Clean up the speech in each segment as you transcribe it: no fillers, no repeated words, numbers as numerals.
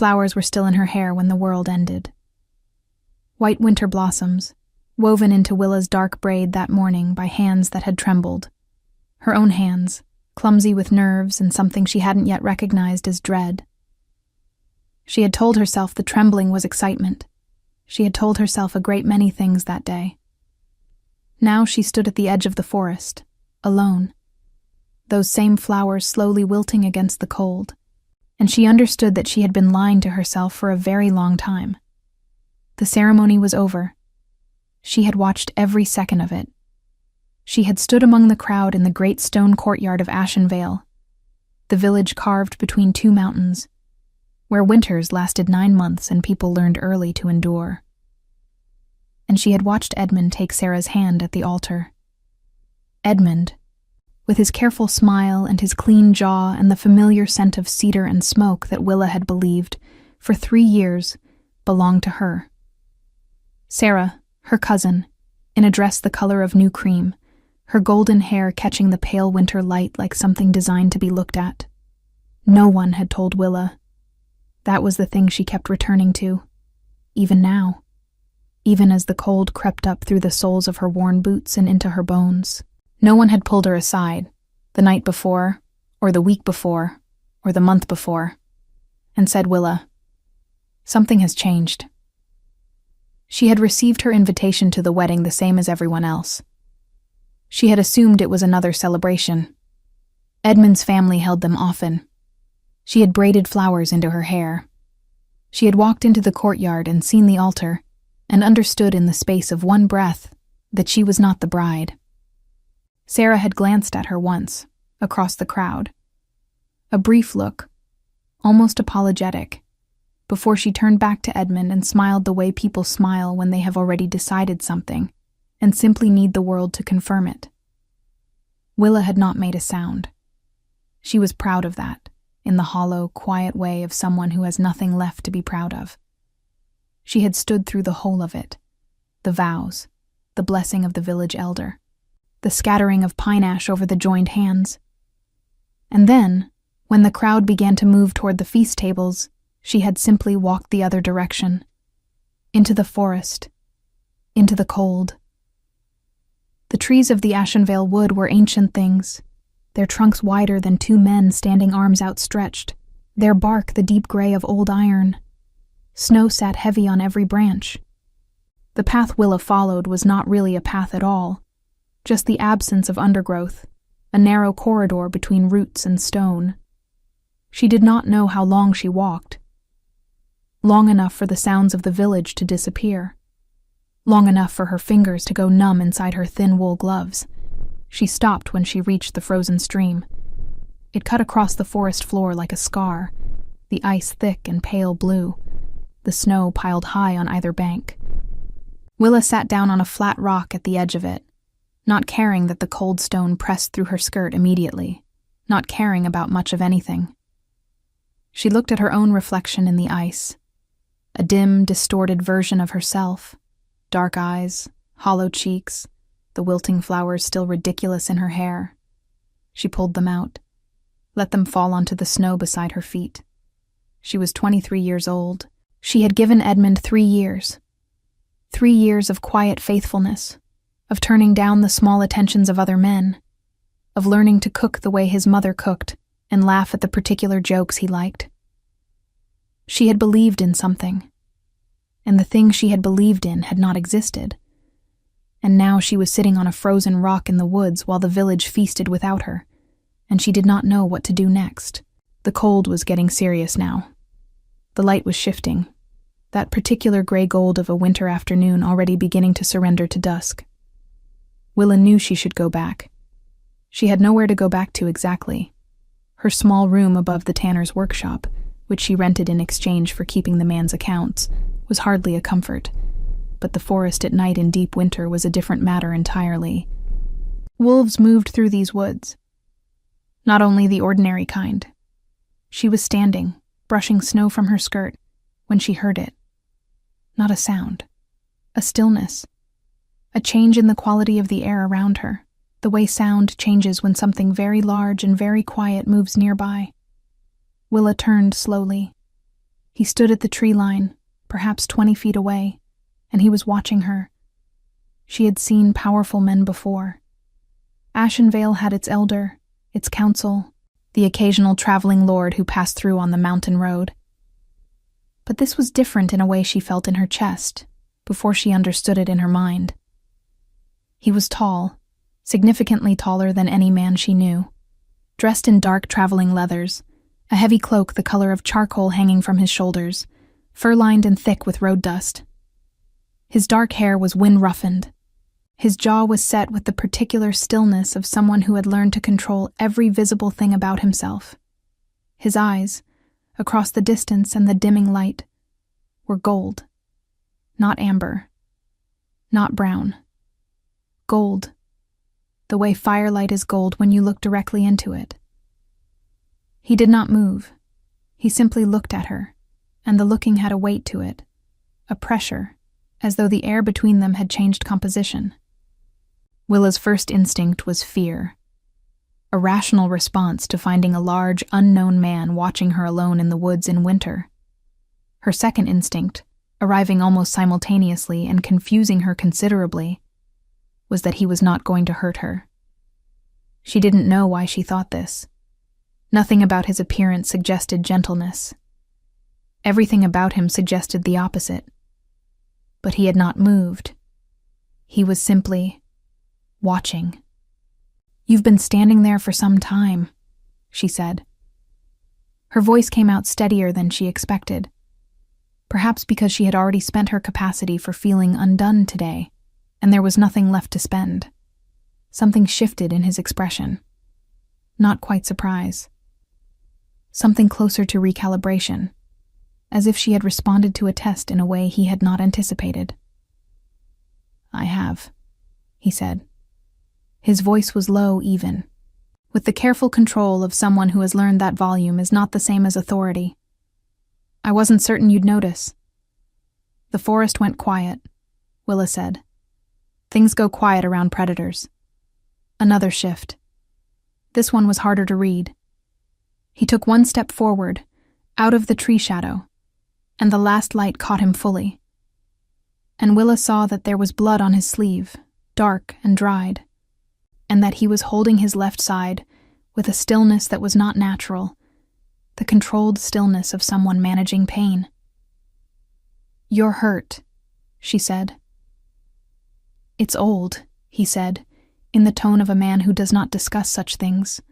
flowers were still in her hair when the world ended. White winter blossoms, woven into Willa's dark braid that morning by hands that had trembled. Her own hands, clumsy with nerves and something she hadn't yet recognized as dread. She had told herself the trembling was excitement. She had told herself a great many things that day. Now she stood at the edge of the forest, alone. Those same flowers slowly wilting against the cold, and she understood that she had been lying to herself for a very long time. The ceremony was over. She had watched every second of it. She had stood among the crowd in the great stone courtyard of Ashenvale, the village carved between two mountains, where winters lasted 9 months and people learned early to endure. And she had watched Edmund take Sarah's hand at the altar. Edmund, with his careful smile and his clean jaw and the familiar scent of cedar and smoke that Willa had believed, for 3 years, belonged to her. Sarah, her cousin, in a dress the color of new cream, her golden hair catching the pale winter light like something designed to be looked at. No one had told Willa. That was the thing she kept returning to, even now, even as the cold crept up through the soles of her worn boots and into her bones. No one had pulled her aside, the night before, or the week before, or the month before, and said, "Willa, something has changed." She had received her invitation to the wedding the same as everyone else. She had assumed it was another celebration. Edmund's family held them often. She had braided flowers into her hair. She had walked into the courtyard and seen the altar, and understood in the space of one breath that she was not the bride. Sarah had glanced at her once, across the crowd. A brief look, almost apologetic, before she turned back to Edmund and smiled the way people smile when they have already decided something and simply need the world to confirm it. Willa had not made a sound. She was proud of that, in the hollow, quiet way of someone who has nothing left to be proud of. She had stood through the whole of it, the vows, the blessing of the village elder, the scattering of pine ash over the joined hands. And then, when the crowd began to move toward the feast tables, she had simply walked the other direction, into the forest, into the cold. The trees of the Ashenvale wood were ancient things, their trunks wider than 2 men standing arms outstretched, their bark the deep gray of old iron. Snow sat heavy on every branch. The path Willa followed was not really a path at all, just the absence of undergrowth, a narrow corridor between roots and stone. She did not know how long she walked. Long enough for the sounds of the village to disappear. Long enough for her fingers to go numb inside her thin wool gloves. She stopped when she reached the frozen stream. It cut across the forest floor like a scar, the ice thick and pale blue, the snow piled high on either bank. Willa sat down on a flat rock at the edge of it, not caring that the cold stone pressed through her skirt immediately, not caring about much of anything. She looked at her own reflection in the ice, a dim, distorted version of herself, dark eyes, hollow cheeks, the wilting flowers still ridiculous in her hair. She pulled them out, let them fall onto the snow beside her feet. She was 23 years old. She had given Edmund 3 years. 3 years of quiet faithfulness, of turning down the small attentions of other men, of learning to cook the way his mother cooked and laugh at the particular jokes he liked. She had believed in something, and the thing she had believed in had not existed. And now she was sitting on a frozen rock in the woods while the village feasted without her, and she did not know what to do next. The cold was getting serious now. The light was shifting, that particular gray gold of a winter afternoon already beginning to surrender to dusk. Willa knew she should go back. She had nowhere to go back to exactly. Her small room above the tanner's workshop, which she rented in exchange for keeping the man's accounts, was hardly a comfort, but the forest at night in deep winter was a different matter entirely. Wolves moved through these woods. Not only the ordinary kind. She was standing, brushing snow from her skirt, when she heard it. Not a sound. A stillness. A change in the quality of the air around her, the way sound changes when something very large and very quiet moves nearby. Willa turned slowly. He stood at the tree line, perhaps 20 feet away, and he was watching her. She had seen powerful men before. Ashenvale had its elder, its council, the occasional traveling lord who passed through on the mountain road. But this was different in a way she felt in her chest, before she understood it in her mind. He was tall, significantly taller than any man she knew, dressed in dark traveling leathers, a heavy cloak the color of charcoal hanging from his shoulders, fur-lined and thick with road dust. His dark hair was wind-roughened. His jaw was set with the particular stillness of someone who had learned to control every visible thing about himself. His eyes, across the distance and the dimming light, were gold, not amber, not brown. Gold, the way firelight is gold when you look directly into it. He did not move. He simply looked at her, and the looking had a weight to it, a pressure, as though the air between them had changed composition. Willa's first instinct was fear, a rational response to finding a large, unknown man watching her alone in the woods in winter. Her second instinct, arriving almost simultaneously and confusing her considerably, was that he was not going to hurt her. She didn't know why she thought this. Nothing about his appearance suggested gentleness. Everything about him suggested the opposite. But he had not moved. He was simply watching. "You've been standing there for some time," she said. Her voice came out steadier than she expected, perhaps because she had already spent her capacity for feeling undone today, and there was nothing left to spend. Something shifted in his expression. Not quite surprise. Something closer to recalibration, as if she had responded to a test in a way he had not anticipated. "I have," he said. His voice was low even, with the careful control of someone who has learned that volume is not the same as authority. "I wasn't certain you'd notice." "The forest went quiet," Willa said. "Things go quiet around predators." Another shift. This one was harder to read. He took one step forward, out of the tree shadow, and the last light caught him fully. And Willa saw that there was blood on his sleeve, dark and dried, and that he was holding his left side with a stillness that was not natural, the controlled stillness of someone managing pain. "You're hurt," she said. "It's old," he said, in the tone of a man who does not discuss such things.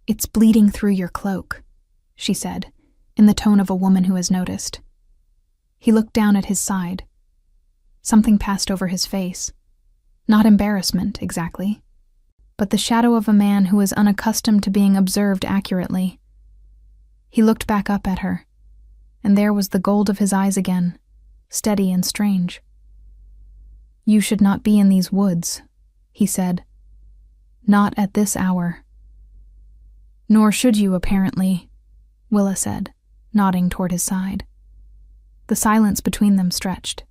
"It's bleeding through your cloak," she said, in the tone of a woman who has noticed. He looked down at his side. Something passed over his face. Not embarrassment, exactly, but the shadow of a man who is unaccustomed to being observed accurately. He looked back up at her, and there was the gold of his eyes again, steady and strange. "You should not be in these woods," he said. "Not at this hour." "Nor should you, apparently," Willa said, nodding toward his side. The silence between them stretched.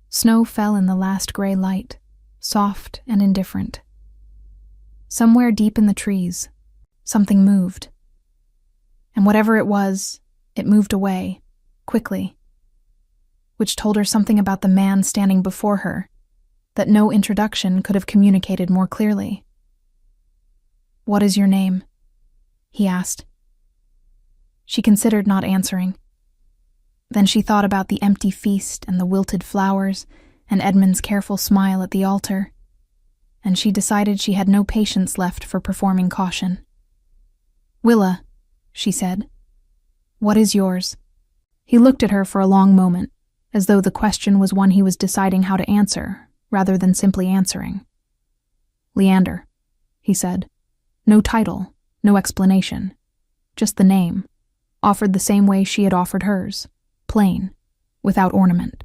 Snow fell in the last gray light, soft and indifferent. Somewhere deep in the trees, something moved. And whatever it was, it moved away, quickly, which told her something about the man standing before her that no introduction could have communicated more clearly. "What is your name?" he asked. She considered not answering. Then she thought about the empty feast and the wilted flowers and Edmund's careful smile at the altar, and she decided she had no patience left for performing caution. "Willa," she said, "what is yours?" He looked at her for a long moment, as though the question was one he was deciding how to answer, rather than simply answering. "Leander," he said. No title, no explanation, just the name, offered the same way she had offered hers, plain, without ornament.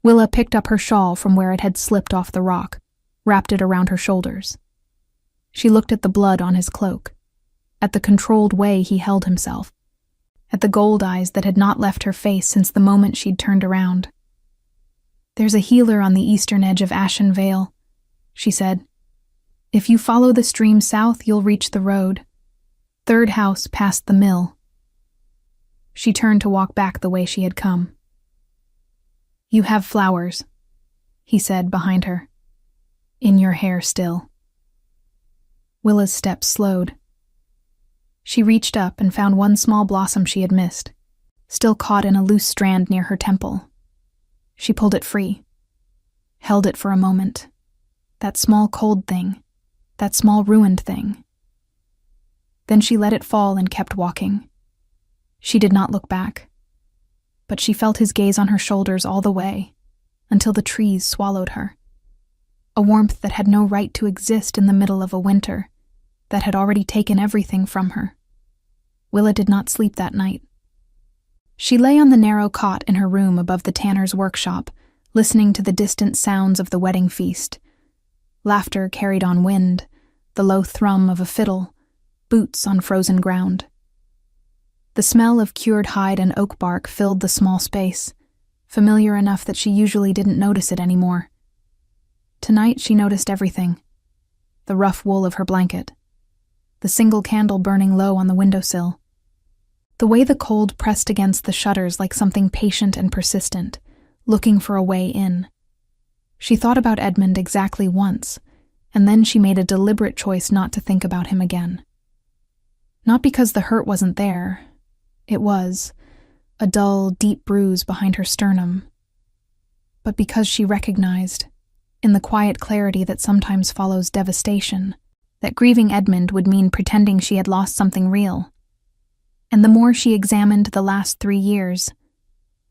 Willa picked up her shawl from where it had slipped off the rock, wrapped it around her shoulders. She looked at the blood on his cloak, at the controlled way he held himself, at the gold eyes that had not left her face since the moment she'd turned around. "There's a healer on the eastern edge of Ashen Vale," she said. "If you follow the stream south, you'll reach the road. Third house past the mill." She turned to walk back the way she had come. "You have flowers," he said behind her. "In your hair still." Willa's steps slowed. She reached up and found one small blossom she had missed, still caught in a loose strand near her temple. She pulled it free, held it for a moment. That small cold thing, that small ruined thing. Then she let it fall and kept walking. She did not look back, but she felt his gaze on her shoulders all the way, until the trees swallowed her. A warmth that had no right to exist in the middle of a winter, that had already taken everything from her. Willa did not sleep that night. She lay on the narrow cot in her room above the tanner's workshop, listening to the distant sounds of the wedding feast. Laughter carried on wind, the low thrum of a fiddle, boots on frozen ground. The smell of cured hide and oak bark filled the small space, familiar enough that she usually didn't notice it anymore. Tonight she noticed everything. The rough wool of her blanket, the single candle burning low on the windowsill, the way the cold pressed against the shutters like something patient and persistent, looking for a way in. She thought about Edmund exactly once, and then she made a deliberate choice not to think about him again. Not because the hurt wasn't there. It was, a dull, deep bruise behind her sternum. But because she recognized, in the quiet clarity that sometimes follows devastation, that grieving Edmund would mean pretending she had lost something real. And the more she examined the last 3 years,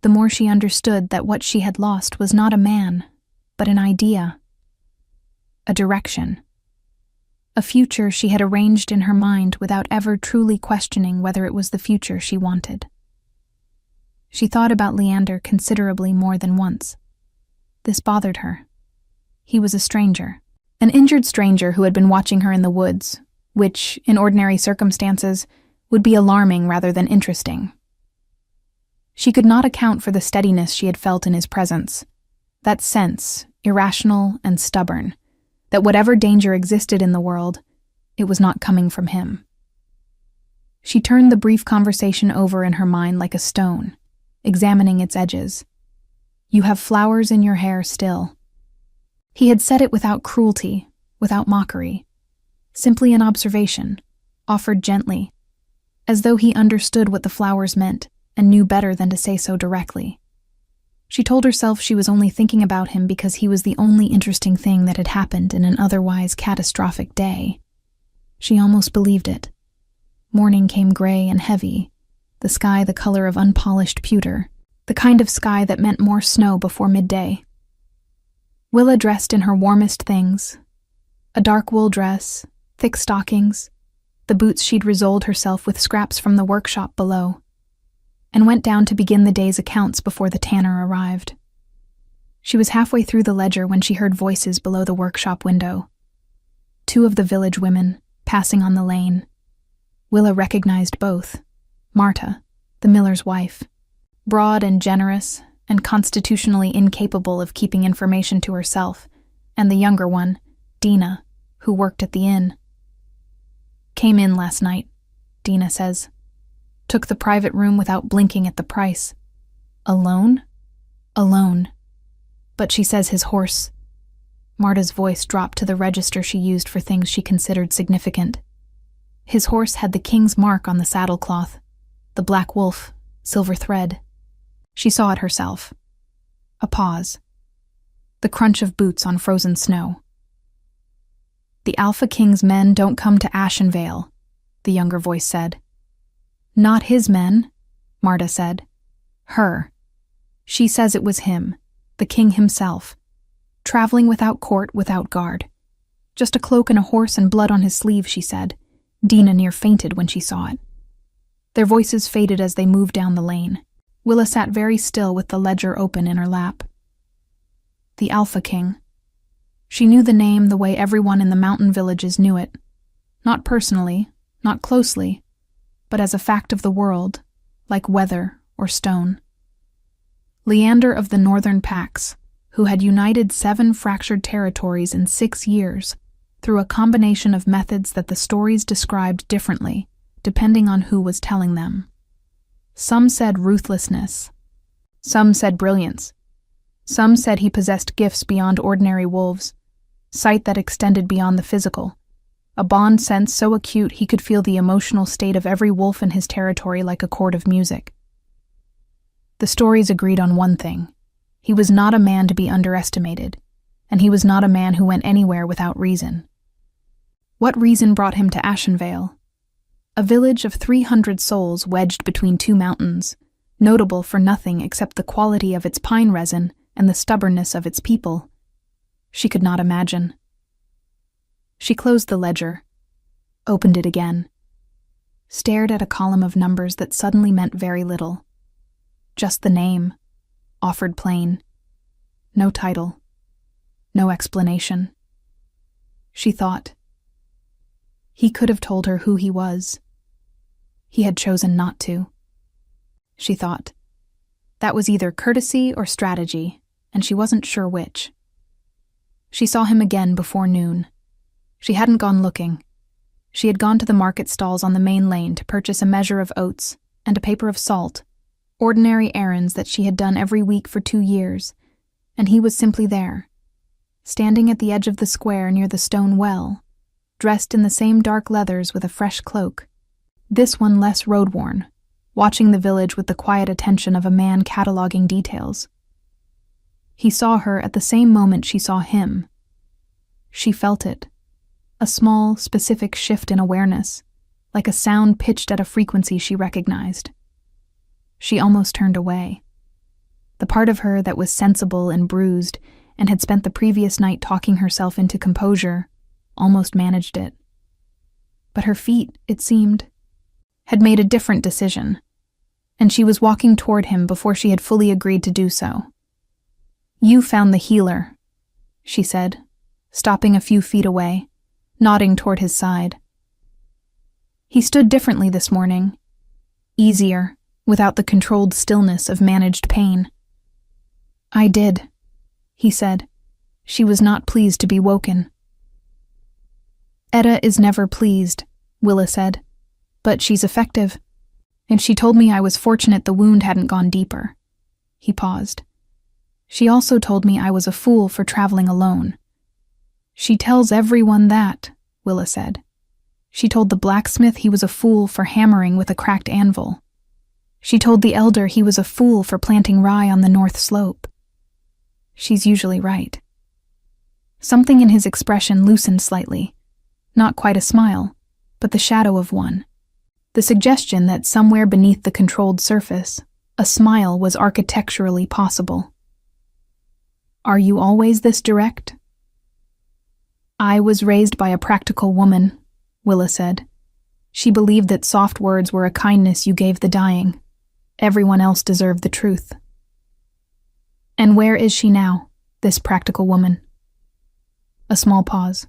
the more she understood that what she had lost was not a man, but an idea, a direction, a future she had arranged in her mind without ever truly questioning whether it was the future she wanted. She thought about Leander considerably more than once. This bothered her. He was a stranger, an injured stranger who had been watching her in the woods, which, in ordinary circumstances, would be alarming rather than interesting. She could not account for the steadiness she had felt in his presence, that sense, irrational and stubborn, that whatever danger existed in the world, it was not coming from him. She turned the brief conversation over in her mind like a stone, examining its edges. "You have flowers in your hair still." He had said it without cruelty, without mockery, simply an observation, offered gently, as though he understood what the flowers meant and knew better than to say so directly. She told herself she was only thinking about him because he was the only interesting thing that had happened in an otherwise catastrophic day. She almost believed it. Morning came gray and heavy, the sky the color of unpolished pewter, the kind of sky that meant more snow before midday. Willa dressed in her warmest things, a dark wool dress, thick stockings, the boots she'd resoled herself with scraps from the workshop below, and went down to begin the day's accounts before the tanner arrived. She was halfway through the ledger when she heard voices below the workshop window. 2 of the village women, passing on the lane. Willa recognized both. Marta, the miller's wife, broad and generous, and constitutionally incapable of keeping information to herself, and the younger one, Dina, who worked at the inn. "Came in last night," Dina says. "Took the private room without blinking at the price. Alone?" "Alone. But she says his horse—" Marta's voice dropped to the register she used for things she considered significant. "His horse had the king's mark on the saddlecloth, the black wolf, silver thread." She saw it herself. A pause. The crunch of boots on frozen snow. "The Alpha King's men don't come to Ashenvale," the younger voice said. "Not his men," Marta said. "Her. She says it was him, the king himself, traveling without court, without guard. Just a cloak and a horse and blood on his sleeve," she said. Dina near fainted when she saw it. Their voices faded as they moved down the lane. Willa sat very still with the ledger open in her lap. The Alpha King. She knew the name the way everyone in the mountain villages knew it. Not personally, not closely, but as a fact of the world, like weather or stone. Leander of the Northern Pax, who had united 7 fractured territories in 6 years through a combination of methods that the stories described differently, depending on who was telling them. Some said ruthlessness. Some said brilliance. Some said he possessed gifts beyond ordinary wolves, sight that extended beyond the physical, a bond sense so acute he could feel the emotional state of every wolf in his territory like a chord of music. The stories agreed on one thing. He was not a man to be underestimated, and he was not a man who went anywhere without reason. What reason brought him to Ashenvale? A village of 300 souls wedged between two mountains, notable for nothing except the quality of its pine resin and the stubbornness of its people. She could not imagine. She closed the ledger, opened it again, stared at a column of numbers that suddenly meant very little. Just the name, offered plain. No title, no explanation. She thought. He could have told her who he was. He had chosen not to. She thought. That was either courtesy or strategy, and she wasn't sure which. She saw him again before noon. She hadn't gone looking. She had gone to the market stalls on the main lane to purchase a measure of oats and a paper of salt, ordinary errands that she had done every week for 2 years, and he was simply there, standing at the edge of the square near the stone well, dressed in the same dark leathers with a fresh cloak, this one less road-worn, watching the village with the quiet attention of a man cataloging details. He saw her at the same moment she saw him. She felt it, a small, specific shift in awareness, like a sound pitched at a frequency she recognized. She almost turned away. The part of her that was sensible and bruised and had spent the previous night talking herself into composure almost managed it. But her feet, it seemed, had made a different decision, and she was walking toward him before she had fully agreed to do so. "You found the healer," she said, stopping a few feet away, nodding toward his side. He stood differently this morning, easier, without the controlled stillness of managed pain. "I did," he said. She was not pleased to be woken. "Etta is never pleased," Willa said, "but she's effective. And she told me I was fortunate the wound hadn't gone deeper." He paused. "She also told me I was a fool for traveling alone." "She tells everyone that," Willa said. "She told the blacksmith he was a fool for hammering with a cracked anvil. She told the elder he was a fool for planting rye on the north slope. She's usually right." Something in his expression loosened slightly. Not quite a smile, but the shadow of one. The suggestion that somewhere beneath the controlled surface, a smile was architecturally possible. "Are you always this direct?" "I was raised by a practical woman," Willa said. "She believed that soft words were a kindness you gave the dying. Everyone else deserved the truth." "And where is she now, this practical woman?" A small pause.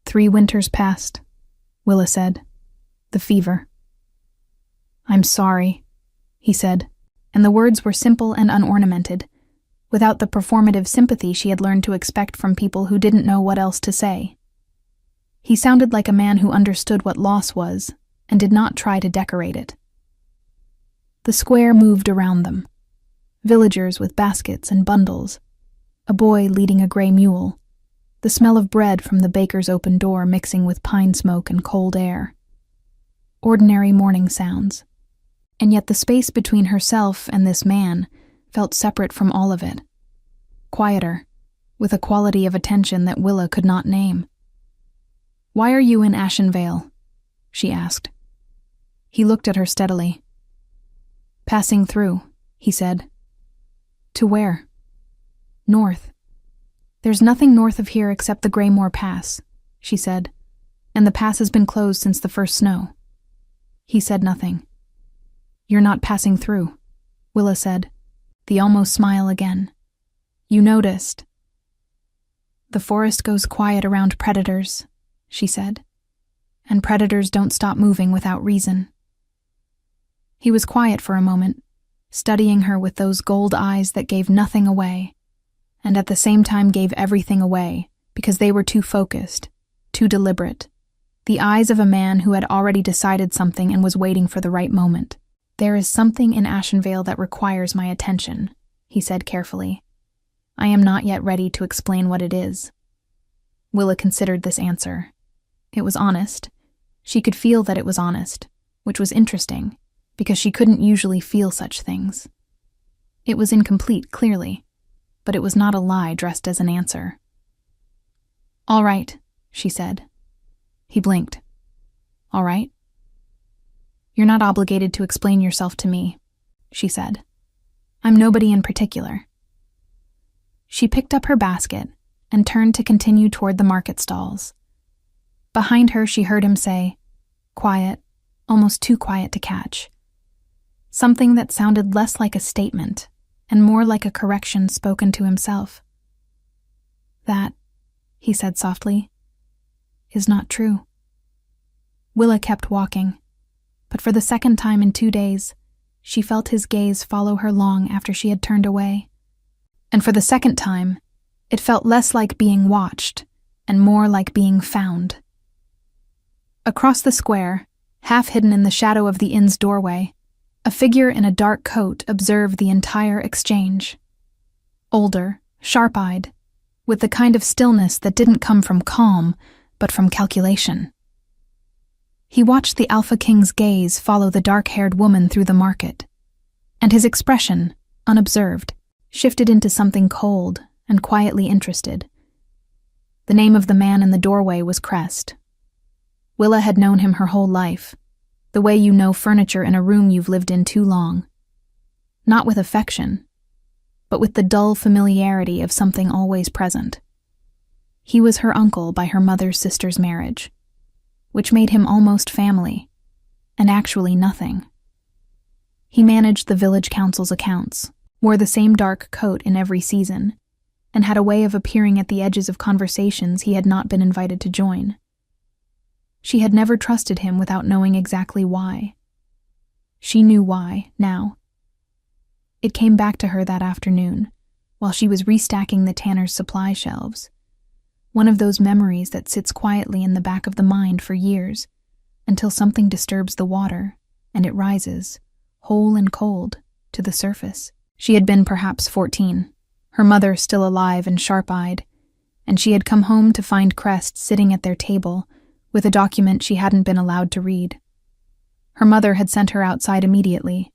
3 winters passed, Willa said. "The fever." "I'm sorry," he said, and the words were simple and unornamented, without the performative sympathy she had learned to expect from people who didn't know what else to say. He sounded like a man who understood what loss was and did not try to decorate it. The square moved around them. Villagers with baskets and bundles, a boy leading a gray mule, the smell of bread from the baker's open door mixing with pine smoke and cold air. Ordinary morning sounds. And yet the space between herself and this man felt separate from all of it. Quieter, with a quality of attention that Willa could not name. "Why are you in Ashenvale?" she asked. He looked at her steadily. "Passing through," he said. "To where?" "North." "There's nothing north of here except the Greymore Pass," she said, "and the pass has been closed since the first snow." He said nothing. "You're not passing through," Willa said, the almost smile again. "You noticed." "The forest goes quiet around predators," she said, "and predators don't stop moving without reason." He was quiet for a moment, studying her with those gold eyes that gave nothing away, and at the same time gave everything away because they were too focused, too deliberate. The eyes of a man who had already decided something and was waiting for the right moment. "There is something in Ashenvale that requires my attention," he said carefully. "I am not yet ready to explain what it is." Willa considered this answer. It was honest. She could feel that it was honest, which was interesting, because she couldn't usually feel such things. It was incomplete, clearly, but it was not a lie dressed as an answer. "All right," she said. He blinked. "All right?" "You're not obligated to explain yourself to me," she said. "I'm nobody in particular." She picked up her basket and turned to continue toward the market stalls. Behind her, she heard him say, quiet, almost too quiet to catch, something that sounded less like a statement and more like a correction spoken to himself. "That," he said softly, "is not true." Willa kept walking, but for the second time in 2 days, she felt his gaze follow her long after she had turned away. And for the second time, it felt less like being watched and more like being found. Across the square, half hidden in the shadow of the inn's doorway, a figure in a dark coat observed the entire exchange. Older, sharp-eyed, with the kind of stillness that didn't come from calm, but from calculation. He watched the Alpha King's gaze follow the dark-haired woman through the market, and his expression, unobserved, shifted into something cold and quietly interested. The name of the man in the doorway was Crest. Willa had known him her whole life, the way you know furniture in a room you've lived in too long. Not with affection, but with the dull familiarity of something always present. He was her uncle by her mother's sister's marriage, which made him almost family, and actually nothing. He managed the village council's accounts, wore the same dark coat in every season, and had a way of appearing at the edges of conversations he had not been invited to join. She had never trusted him without knowing exactly why. She knew why, now. It came back to her that afternoon, while she was restacking the tanner's supply shelves. One of those memories that sits quietly in the back of the mind for years, until something disturbs the water, and it rises, whole and cold, to the surface. She had been perhaps 14, her mother still alive and sharp-eyed, and she had come home to find Crest sitting at their table with a document she hadn't been allowed to read. Her mother had sent her outside immediately,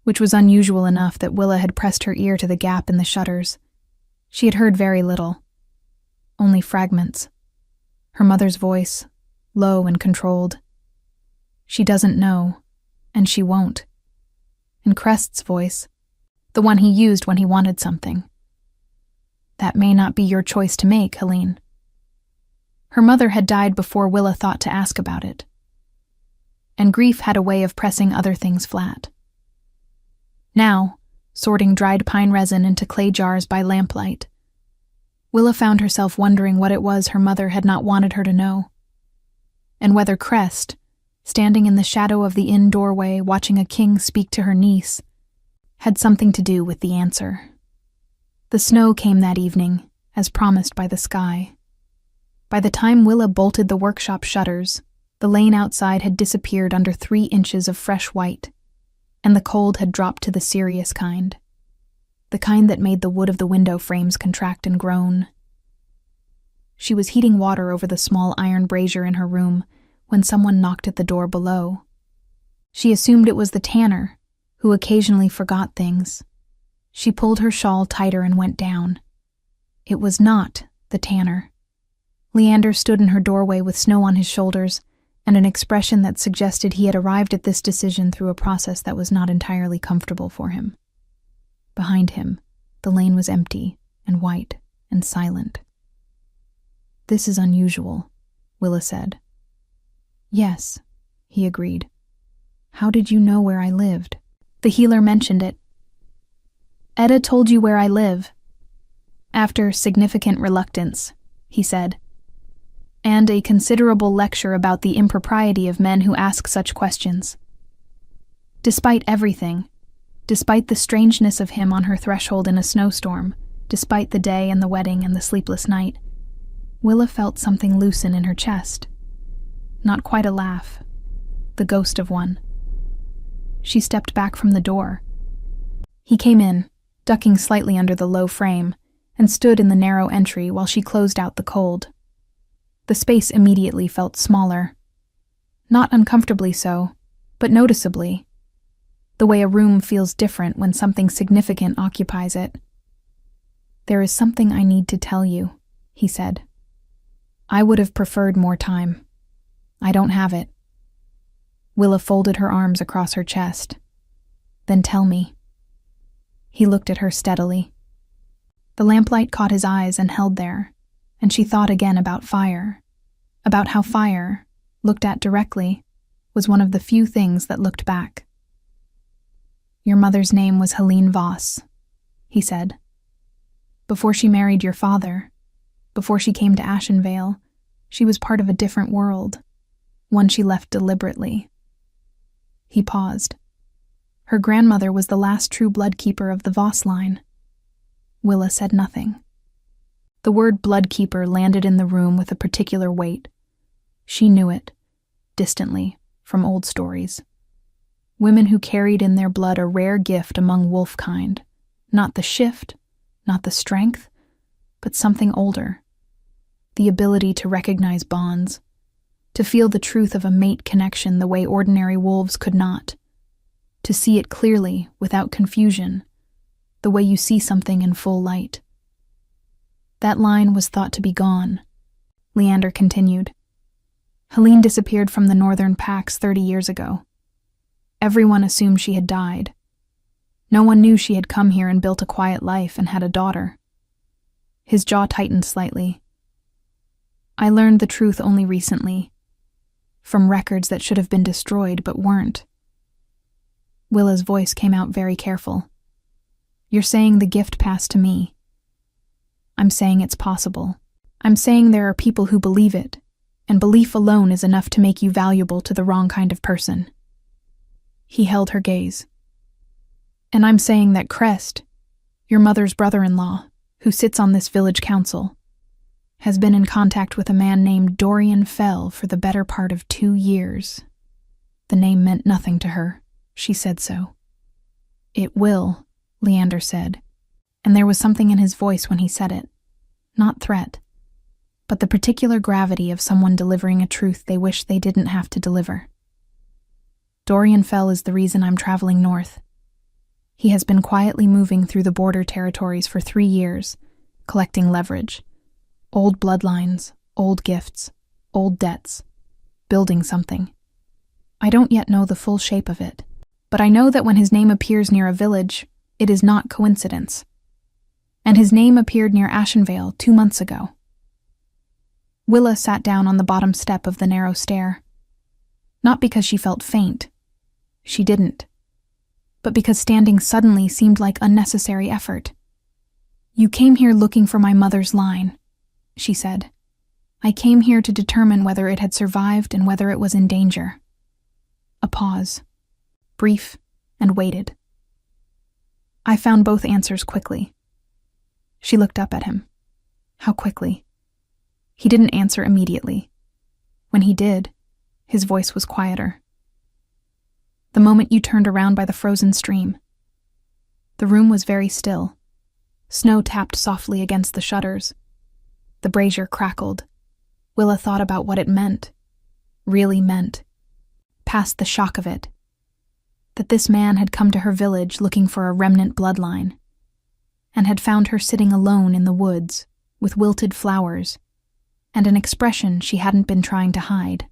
which was unusual enough that Willa had pressed her ear to the gap in the shutters. She had heard very little. Only fragments. Her mother's voice, low and controlled. "She doesn't know, and she won't." And Crest's voice, the one he used when he wanted something. "That may not be your choice to make, Helene." Her mother had died before Willa thought to ask about it. And grief had a way of pressing other things flat. Now, sorting dried pine resin into clay jars by lamplight, Willa found herself wondering what it was her mother had not wanted her to know, and whether Crest, standing in the shadow of the inn doorway watching a king speak to her niece, had something to do with the answer. The snow came that evening, as promised by the sky. By the time Willa bolted the workshop shutters, the lane outside had disappeared under 3 inches of fresh white, and the cold had dropped to the serious kind, the kind that made the wood of the window frames contract and groan. She was heating water over the small iron brazier in her room when someone knocked at the door below. She assumed it was the tanner, who occasionally forgot things. She pulled her shawl tighter and went down. It was not the tanner. Leander stood in her doorway with snow on his shoulders and an expression that suggested he had arrived at this decision through a process that was not entirely comfortable for him. Behind him, the lane was empty and white and silent. "This is unusual," Willa said. "Yes," he agreed. "How did you know where I lived?" The healer mentioned it. "Edda told you where I live." After significant reluctance, he said, "and a considerable lecture about the impropriety of men who ask such questions." Despite everything, despite the strangeness of him on her threshold in a snowstorm, despite the day and the wedding and the sleepless night, Willa felt something loosen in her chest. Not quite a laugh, the ghost of one. she stepped back from the door. He came in, ducking slightly under the low frame, and stood in the narrow entry while she closed out the cold. The space immediately felt smaller. Not uncomfortably so, but noticeably. The way a room feels different when something significant occupies it. "There is something I need to tell you," he said. "I would have preferred more time. I don't have it." Willa folded her arms across her chest. "Then tell me." He looked at her steadily. The lamplight caught his eyes and held there, and she thought again about fire, about how fire, looked at directly, was one of the few things that looked back. "Your mother's name was Helene Voss," he said. "Before she married your father, before she came to Ashenvale, she was part of a different world, one she left deliberately." He paused. Her grandmother was the last true bloodkeeper of the Voss line. Willa said nothing. The word bloodkeeper landed in the room with a particular weight. She knew it, distantly, from old stories. Women who carried in their blood a rare gift among wolfkind, not the shift, not the strength, but something older. The ability to recognize bonds, to feel the truth of a mate connection the way ordinary wolves could not, to see it clearly, without confusion, the way you see something in full light. That line was thought to be gone, Leander continued. Helene disappeared from the northern packs 30 years ago. Everyone assumed she had died. No one knew she had come here and built a quiet life and had a daughter. His jaw tightened slightly. "I learned the truth only recently, from records that should have been destroyed but weren't." Willa's voice came out very careful. "You're saying the gift passed to me. I'm saying it's possible. I'm saying there are people who believe it, and belief alone is enough to make you valuable to the wrong kind of person." He held her gaze. "And I'm saying that Crest, your mother's brother-in-law, who sits on this village council, has been in contact with a man named Dorian Fell for the better part of 2 years. The name meant nothing to her. She said so." "It will," Leander said, and there was something in his voice when he said it. Not threat, but the particular gravity of someone delivering a truth they wish they didn't have to deliver. "Dorian Fell is the reason I'm traveling north. He has been quietly moving through the border territories for 3 years, collecting leverage. Old bloodlines, old gifts, old debts, building something. I don't yet know the full shape of it, but I know that when his name appears near a village, it is not coincidence. And his name appeared near Ashenvale 2 months ago." Willa sat down on the bottom step of the narrow stair. Not because she felt faint. She didn't. But because standing suddenly seemed like unnecessary effort. "You came here looking for my mother's line," she said. "I came here to determine whether it had survived and whether it was in danger." A pause. Brief, and waited. "I found both answers quickly." She looked up at him. How quickly? He didn't answer immediately. When he did, his voice was quieter. "The moment you turned around by the frozen stream." The room was very still. Snow tapped softly against the shutters. The brazier crackled. Willa thought about what it meant. Really meant. Past the shock of it. That this man had come to her village looking for a remnant bloodline, and had found her sitting alone in the woods, with wilted flowers, and an expression she hadn't been trying to hide.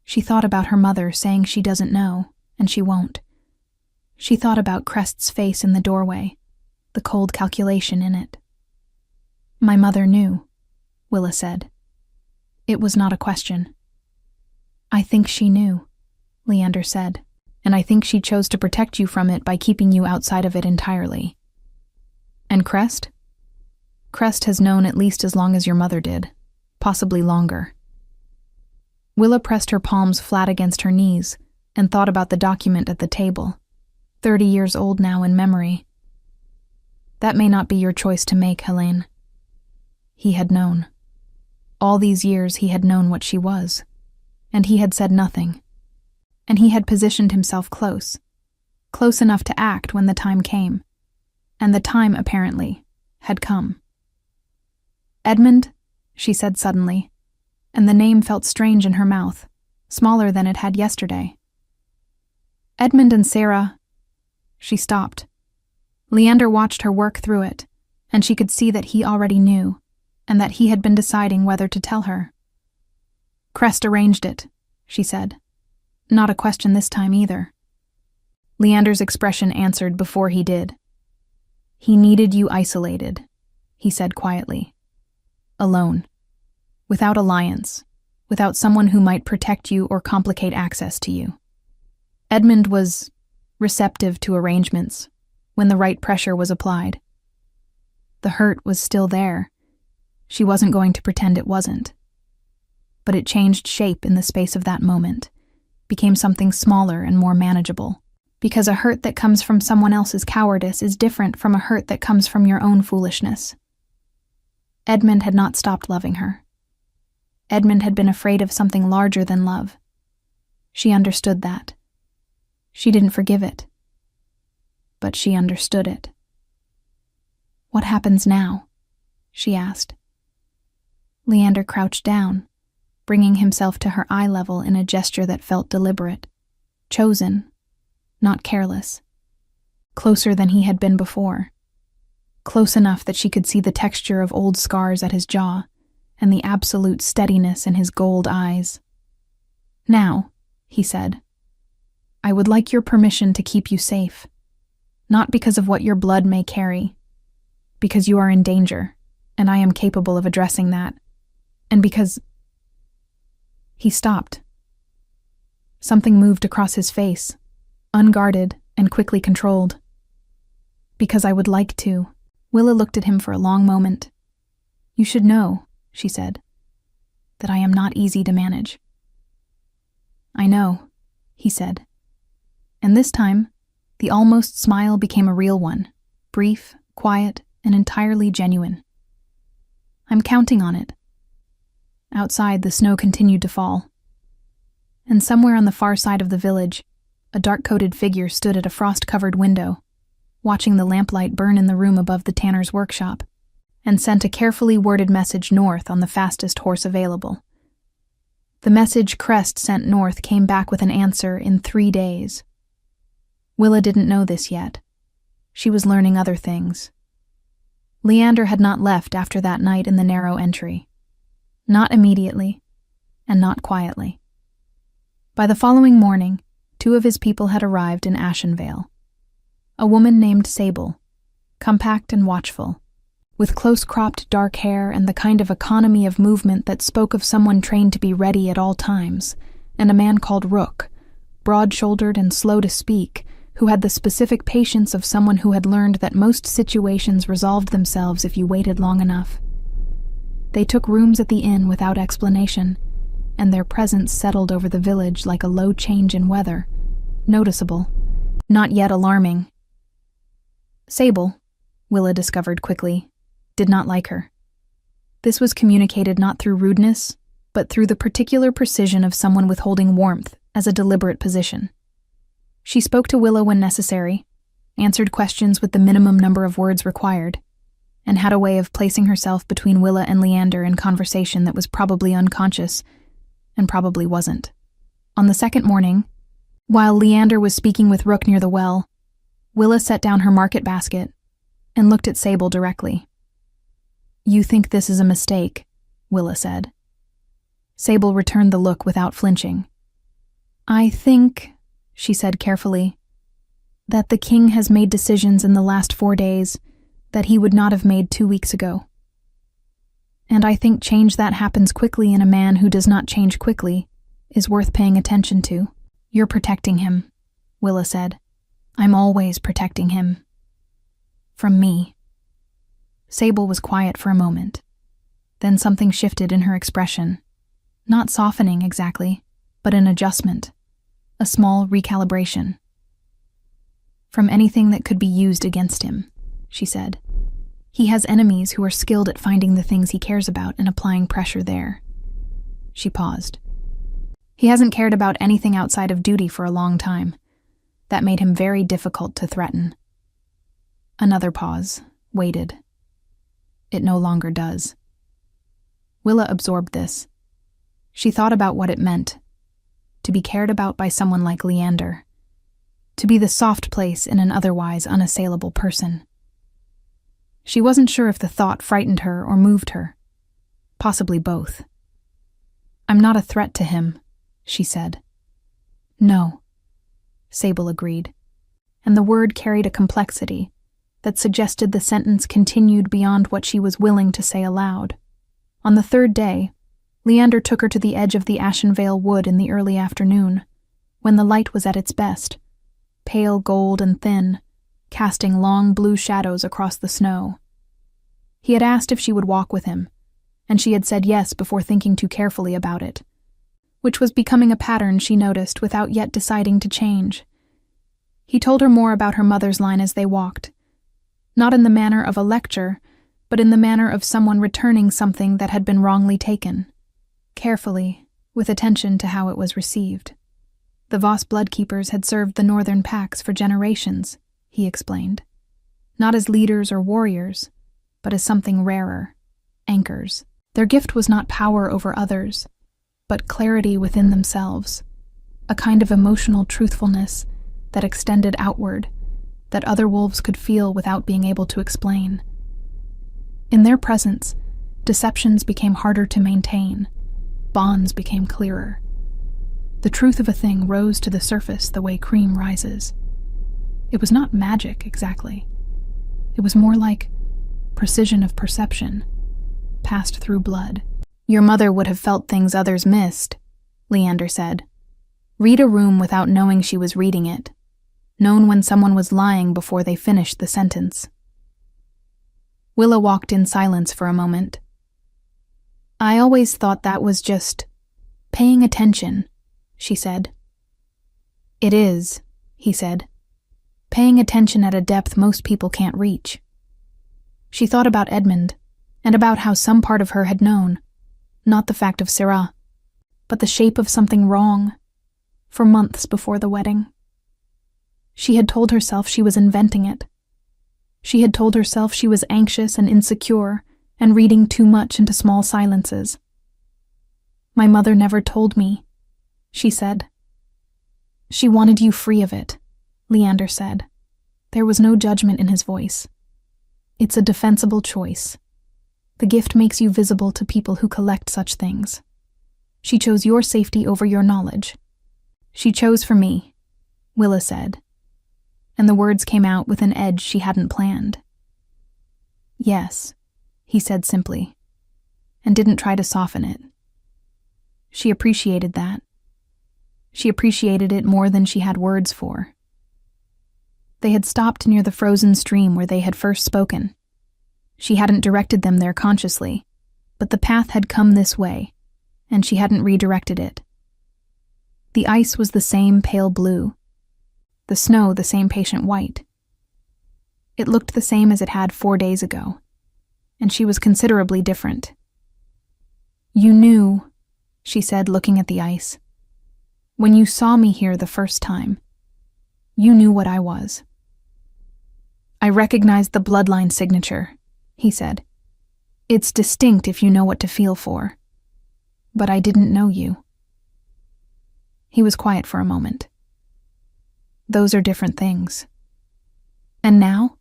She thought about her mother saying she doesn't know, and she won't. She thought about Crest's face in the doorway, the cold calculation in it. "My mother knew," Willa said. It was not a question. "I think she knew," Leander said. "And I think she chose to protect you from it by keeping you outside of it entirely." "And Crest?" "Crest has known at least as long as your mother did, possibly longer." Willa pressed her palms flat against her knees and thought about the document at the table, 30 years old now in memory. "That may not be your choice to make, Helene." He had known. All these years he had known what she was, and he had said nothing. And he had positioned himself close, close enough to act when the time came. And the time, apparently, had come. "Edmund," she said suddenly, and the name felt strange in her mouth, smaller than it had yesterday. "Edmund and Sarah—" She stopped. Leander watched her work through it, and she could see that he already knew, and that he had been deciding whether to tell her. "Crest arranged it," she said. Not a question this time either. Leander's expression answered before he did. "He needed you isolated," he said quietly. "Alone. Without alliance. Without someone who might protect you or complicate access to you. Edmund was receptive to arrangements when the right pressure was applied. The hurt was still there. She wasn't going to pretend it wasn't. But it changed shape in the space of that moment, became something smaller and more manageable. Because a hurt that comes from someone else's cowardice is different from a hurt that comes from your own foolishness. Edmund had not stopped loving her. Edmund had been afraid of something larger than love. She understood that. She didn't forgive it. But she understood it. "What happens now?" she asked. Leander crouched down, bringing himself to her eye level in a gesture that felt deliberate, chosen, not careless. Closer than he had been before. Close enough that she could see the texture of old scars at his jaw and the absolute steadiness in his gold eyes. "Now," he said, "I would like your permission to keep you safe. Not because of what your blood may carry, because you are in danger, and I am capable of addressing that, and because—" He stopped. Something moved across his face, unguarded and quickly controlled. "Because I would like to." Willa looked at him for a long moment. "You should know," she said, "that I am not easy to manage." "I know," he said. And this time, the almost smile became a real one, brief, quiet, and entirely genuine. "I'm counting on it." Outside, the snow continued to fall. And somewhere on the far side of the village, a dark-coated figure stood at a frost-covered window, watching the lamplight burn in the room above the tanner's workshop, and sent a carefully worded message north on the fastest horse available. The message Crest sent north came back with an answer in 3 days. Willa didn't know this yet. She was learning other things. Leander had not left after that night in the narrow entry. Not immediately, and not quietly. By the following morning, 2 of his people had arrived in Ashenvale. A woman named Sable, compact and watchful, with close-cropped dark hair and the kind of economy of movement that spoke of someone trained to be ready at all times, and a man called Rook, broad-shouldered and slow to speak, who had the specific patience of someone who had learned that most situations resolved themselves if you waited long enough. They took rooms at the inn without explanation, and their presence settled over the village like a low change in weather, noticeable, not yet alarming. Sable, Willa discovered quickly, did not like her. This was communicated not through rudeness, but through the particular precision of someone withholding warmth as a deliberate position. She spoke to Willa when necessary, answered questions with the minimum number of words required, and had a way of placing herself between Willa and Leander in conversation that was probably unconscious, and probably wasn't. On the second morning, while Leander was speaking with Rook near the well, Willa set down her market basket and looked at Sable directly. "You think this is a mistake," Willa said. Sable returned the look without flinching. "I think," she said carefully, "that the king has made decisions in the last 4 days that he would not have made 2 weeks ago. And I think change that happens quickly in a man who does not change quickly is worth paying attention to." "You're protecting him," Willa said. "I'm always protecting him. From me." Sable was quiet for a moment. Then something shifted in her expression. Not softening exactly, but an adjustment. A small recalibration. "From anything that could be used against him," she said. "He has enemies who are skilled at finding the things he cares about and applying pressure there." She paused. "He hasn't cared about anything outside of duty for a long time. that made him very difficult to threaten. Another pause, waited. It no longer does. Willa absorbed this. She thought about what it meant, to be cared about by someone like Leander, to be the soft place in an otherwise unassailable person. She wasn't sure if the thought frightened her or moved her. Possibly both. "I'm not a threat to him," she said. "No," Sable agreed, and the word carried a complexity that suggested the sentence continued beyond what she was willing to say aloud. On the third day, Leander took her to the edge of the Ashenvale Wood in the early afternoon, when the light was at its best, pale gold and thin, casting long blue shadows across the snow. He had asked if she would walk with him, and she had said yes before thinking too carefully about it, which was becoming a pattern she noticed without yet deciding to change. He told her more about her mother's line as they walked, not in the manner of a lecture, but in the manner of someone returning something that had been wrongly taken, carefully, with attention to how it was received. The Voss bloodkeepers had served the northern packs for generations, he explained, not as leaders or warriors, but as something rarer, anchors. Their gift was not power over others, but clarity within themselves, a kind of emotional truthfulness that extended outward, that other wolves could feel without being able to explain. In their presence, deceptions became harder to maintain, bonds became clearer. The truth of a thing rose to the surface the way cream rises. It was not magic, exactly. It was more like precision of perception, passed through blood. "Your mother would have felt things others missed," Leander said. "Read a room without knowing she was reading it, known when someone was lying before they finished the sentence." Willa walked in silence for a moment. "I always thought that was just paying attention," she said. "It is," he said. "Paying attention at a depth most people can't reach." She thought about Edmund, and about how some part of her had known, not the fact of Syrah, but the shape of something wrong, for months before the wedding. She had told herself she was inventing it. She had told herself she was anxious and insecure and reading too much into small silences. "My mother never told me," she said. "She wanted you free of it," Leander said. There was no judgment in his voice. "It's a defensible choice. The gift makes you visible to people who collect such things. She chose your safety over your knowledge. She chose for me," Willa said, and the words came out with an edge she hadn't planned. "Yes," he said simply, and didn't try to soften it. She appreciated that. She appreciated it more than she had words for. They had stopped near the frozen stream where they had first spoken. She hadn't directed them there consciously, but the path had come this way, and she hadn't redirected it. The ice was the same pale blue, the snow the same patient white. It looked the same as it had 4 days ago, and she was considerably different. "You knew," she said, looking at the ice. "When you saw me here the first time, you knew what I was." "I recognized the bloodline signature," he said. "It's distinct if you know what to feel for. But I didn't know you." He was quiet for a moment. "Those are different things. And now?"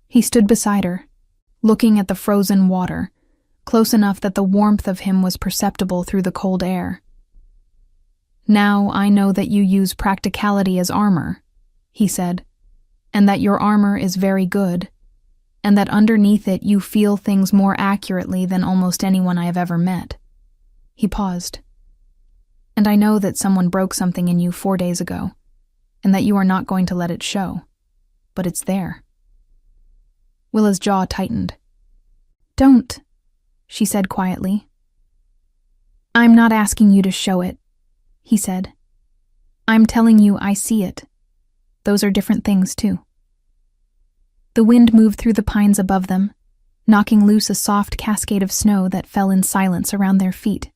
He stood beside her, looking at the frozen water, close enough that the warmth of him was perceptible through the cold air. "Now I know that you use practicality as armor," he said, "and that your armor is very good, and that underneath it you feel things more accurately than almost anyone I have ever met." He paused. "And I know that someone broke something in you 4 days ago, and that you are not going to let it show, but it's there." Willa's jaw tightened. "Don't," she said quietly. "I'm not asking you to show it," he said. "I'm telling you I see it. Those are different things, too." The wind moved through the pines above them, knocking loose a soft cascade of snow that fell in silence around their feet.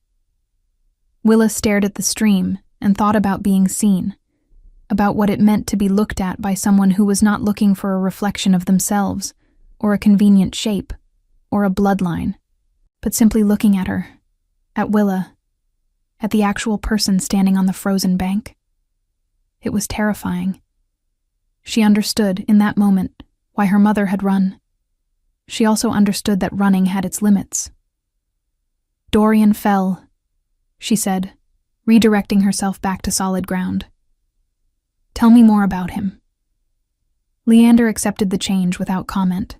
Willa stared at the stream and thought about being seen. about what it meant to be looked at by someone who was not looking for a reflection of themselves, or a convenient shape, or a bloodline, but simply looking at her, at Willa, at the actual person standing on the frozen bank. It was terrifying. She understood, in that moment, why her mother had run. She also understood that running had its limits. "Dorian fell," she said, redirecting herself back to solid ground. "Tell me more about him." Leander accepted the change without comment.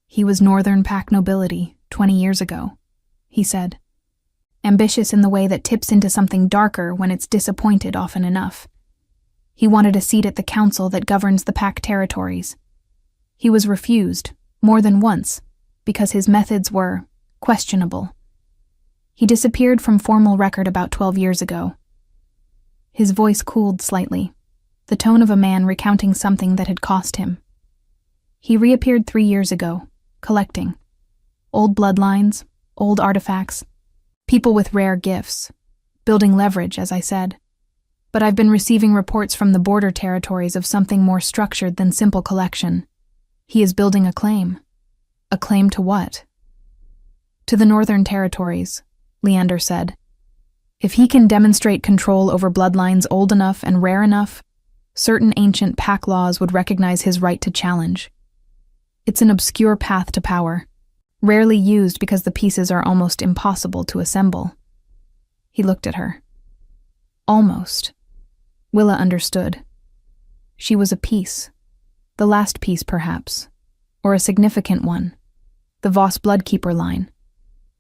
"He was Northern Pack nobility 20 years ago," he said. "Ambitious in the way that tips into something darker when it's disappointed often enough. He wanted a seat at the council that governs the Pack territories. He was refused, more than once, because his methods were questionable. He disappeared from formal record about 12 years ago." His voice cooled slightly, the tone of a man recounting something that had cost him. "He reappeared 3 years ago, collecting. Old bloodlines, old artifacts, people with rare gifts, building leverage, as I said. But I've been receiving reports from the border territories of something more structured than simple collection. He is building a claim." "A claim to what?" "To the Northern Territories," Leander said. "If he can demonstrate control over bloodlines old enough and rare enough, certain ancient Pack laws would recognize his right to challenge. It's an obscure path to power, rarely used because the pieces are almost impossible to assemble." He looked at her. Almost. Willa understood. She was a piece. The last piece, perhaps. Or a significant one. The Voss Bloodkeeper line,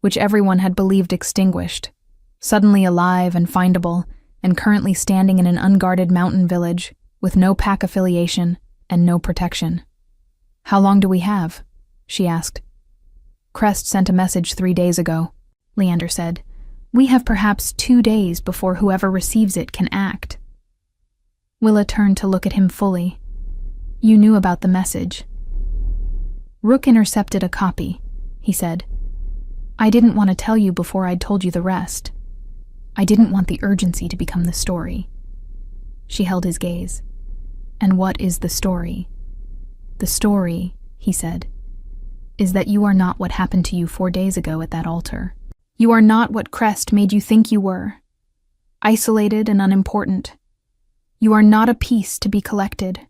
which everyone had believed extinguished, suddenly alive and findable, and currently standing in an unguarded mountain village, with no Pack affiliation and no protection. "How long do we have?" she asked. "Crest sent a message 3 days ago," Leander said. "We have perhaps 2 days before whoever receives it can act." Willa turned to look at him fully. "You knew about the message." "Rook intercepted a copy," he said. "I didn't want to tell you before I'd told you the rest. I didn't want the urgency to become the story." She held his gaze. "And what is the story?" "The story," he said, "is that you are not what happened to you 4 days ago at that altar. You are not what Crest made you think you were. Isolated and unimportant. You are not a piece to be collected."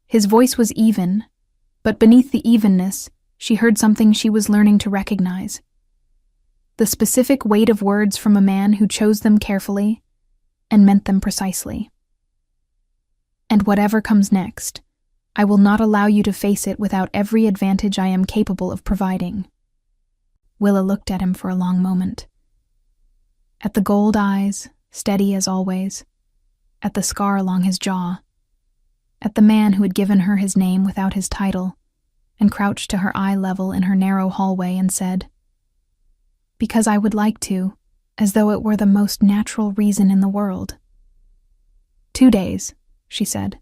His voice was even, but beneath the evenness, she heard something she was learning to recognize. The specific weight of words from a man who chose them carefully and meant them precisely. "And whatever comes next, I will not allow you to face it without every advantage I am capable of providing." Willa looked at him for a long moment. At the gold eyes, steady as always. At the scar along his jaw. At the man who had given her his name without his title, and crouched to her eye level in her narrow hallway and said, "Because I would like to, as though it were the most natural reason in the world." 2 days, she said.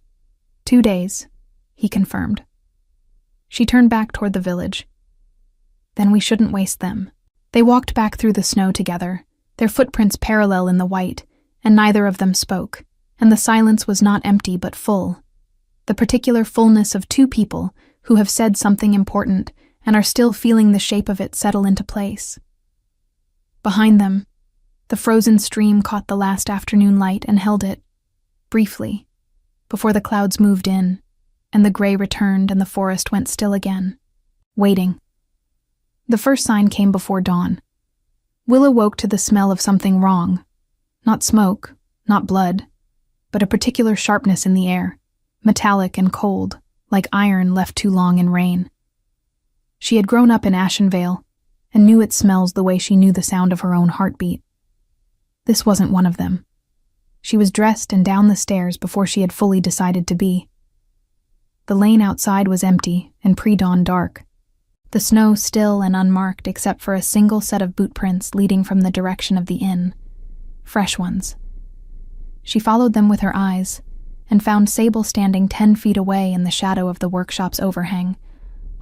2 days, he confirmed. She turned back toward the village. "Then we shouldn't waste them." They walked back through the snow together, their footprints parallel in the white, and neither of them spoke, and the silence was not empty but full. The particular fullness of 2 people who have said something important and are still feeling the shape of it settle into place. Behind them, the frozen stream caught the last afternoon light and held it, briefly, before the clouds moved in, and the gray returned and the forest went still again, waiting. The first sign came before dawn. Willa woke to the smell of something wrong. Not smoke, not blood, but a particular sharpness in the air, metallic and cold, like iron left too long in rain. She had grown up in Ashenvale, and knew its smells the way she knew the sound of her own heartbeat. This wasn't one of them. She was dressed and down the stairs before she had fully decided to be. The lane outside was empty and pre-dawn dark, the snow still and unmarked except for a single set of boot prints leading from the direction of the inn, fresh ones. She followed them with her eyes, and found Sable standing 10 feet away in the shadow of the workshop's overhang,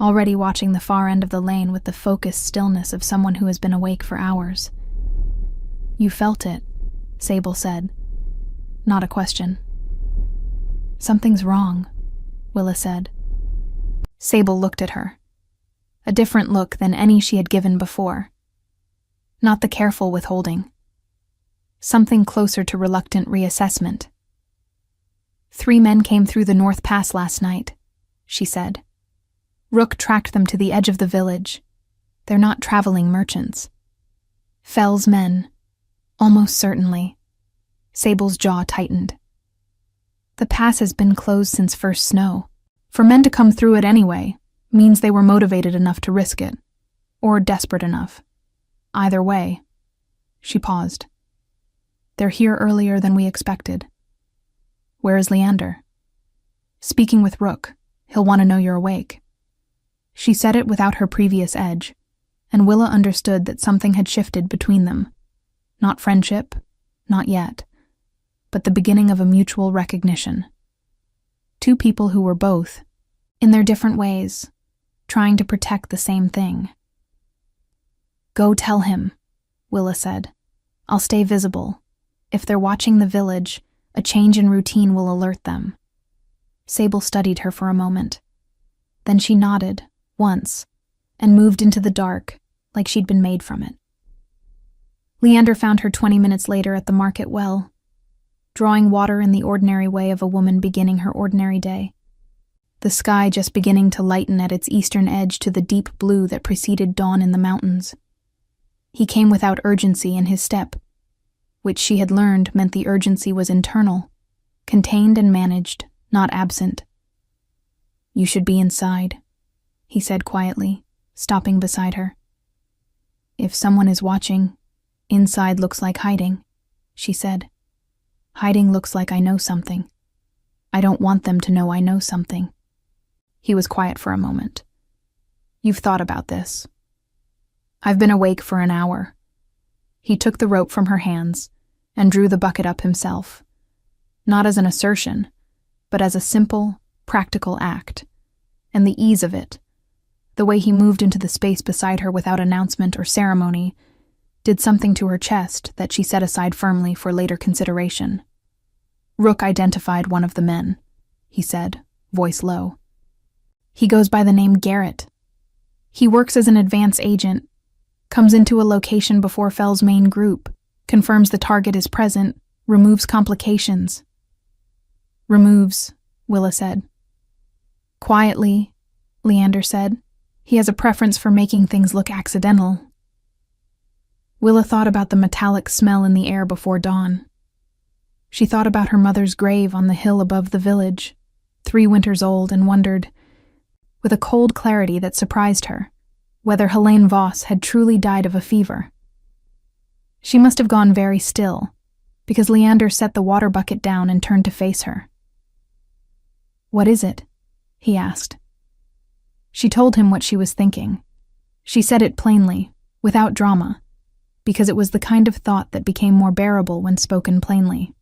already watching the far end of the lane with the focused stillness of someone who has been awake for hours. "You felt it," Sable said. not a question. "Something's wrong," Willa said. Sable looked at her. A different look than any she had given before. Not the careful withholding. Something closer to reluctant reassessment. "3 men came through the North Pass last night," she said. "Rook tracked them to the edge of the village. They're not traveling merchants. Fell's men, almost certainly." Sable's jaw tightened. "The pass has been closed since first snow. For men to come through it anyway means they were motivated enough to risk it, or desperate enough. Either way." She paused. "They're here earlier than we expected." "Where is Leander?" "Speaking with Rook. He'll want to know you're awake." She said it without her previous edge, and Willa understood that something had shifted between them. Not friendship, not yet, but the beginning of a mutual recognition. 2 people who were both, in their different ways, trying to protect the same thing. "Go tell him," Willa said. "I'll stay visible. If they're watching the village, a change in routine will alert them." Sable studied her for a moment. Then she nodded, once, and moved into the dark, like she'd been made from it. Leander found her 20 minutes later at the market well, drawing water in the ordinary way of a woman beginning her ordinary day. The sky just beginning to lighten at its eastern edge to the deep blue that preceded dawn in the mountains. He came without urgency in his step, which she had learned meant the urgency was internal, contained and managed, not absent. "You should be inside," he said quietly, stopping beside her. "If someone is watching, inside looks like hiding," she said. "Hiding looks like I know something. I don't want them to know I know something." He was quiet for a moment. "You've thought about this." "I've been awake for an hour." He took the rope from her hands and drew the bucket up himself, not as an assertion, but as a simple, practical act. And the ease of it, the way he moved into the space beside her without announcement or ceremony, did something to her chest that she set aside firmly for later consideration. "Rook identified one of the men," he said, voice low. "He goes by the name Garrett. He works as an advance agent, comes into a location before Fell's main group, confirms the target is present, removes complications." "Removes," Willa said. "Quietly," Leander said. "He has a preference for making things look accidental." Willa thought about the metallic smell in the air before dawn. She thought about her mother's grave on the hill above the village, 3 winters old, and wondered, with a cold clarity that surprised her, whether Helene Voss had truly died of a fever. She must have gone very still, because Leander set the water bucket down and turned to face her. "What is it?" he asked. She told him what she was thinking. She said it plainly, without drama, because it was the kind of thought that became more bearable when spoken plainly.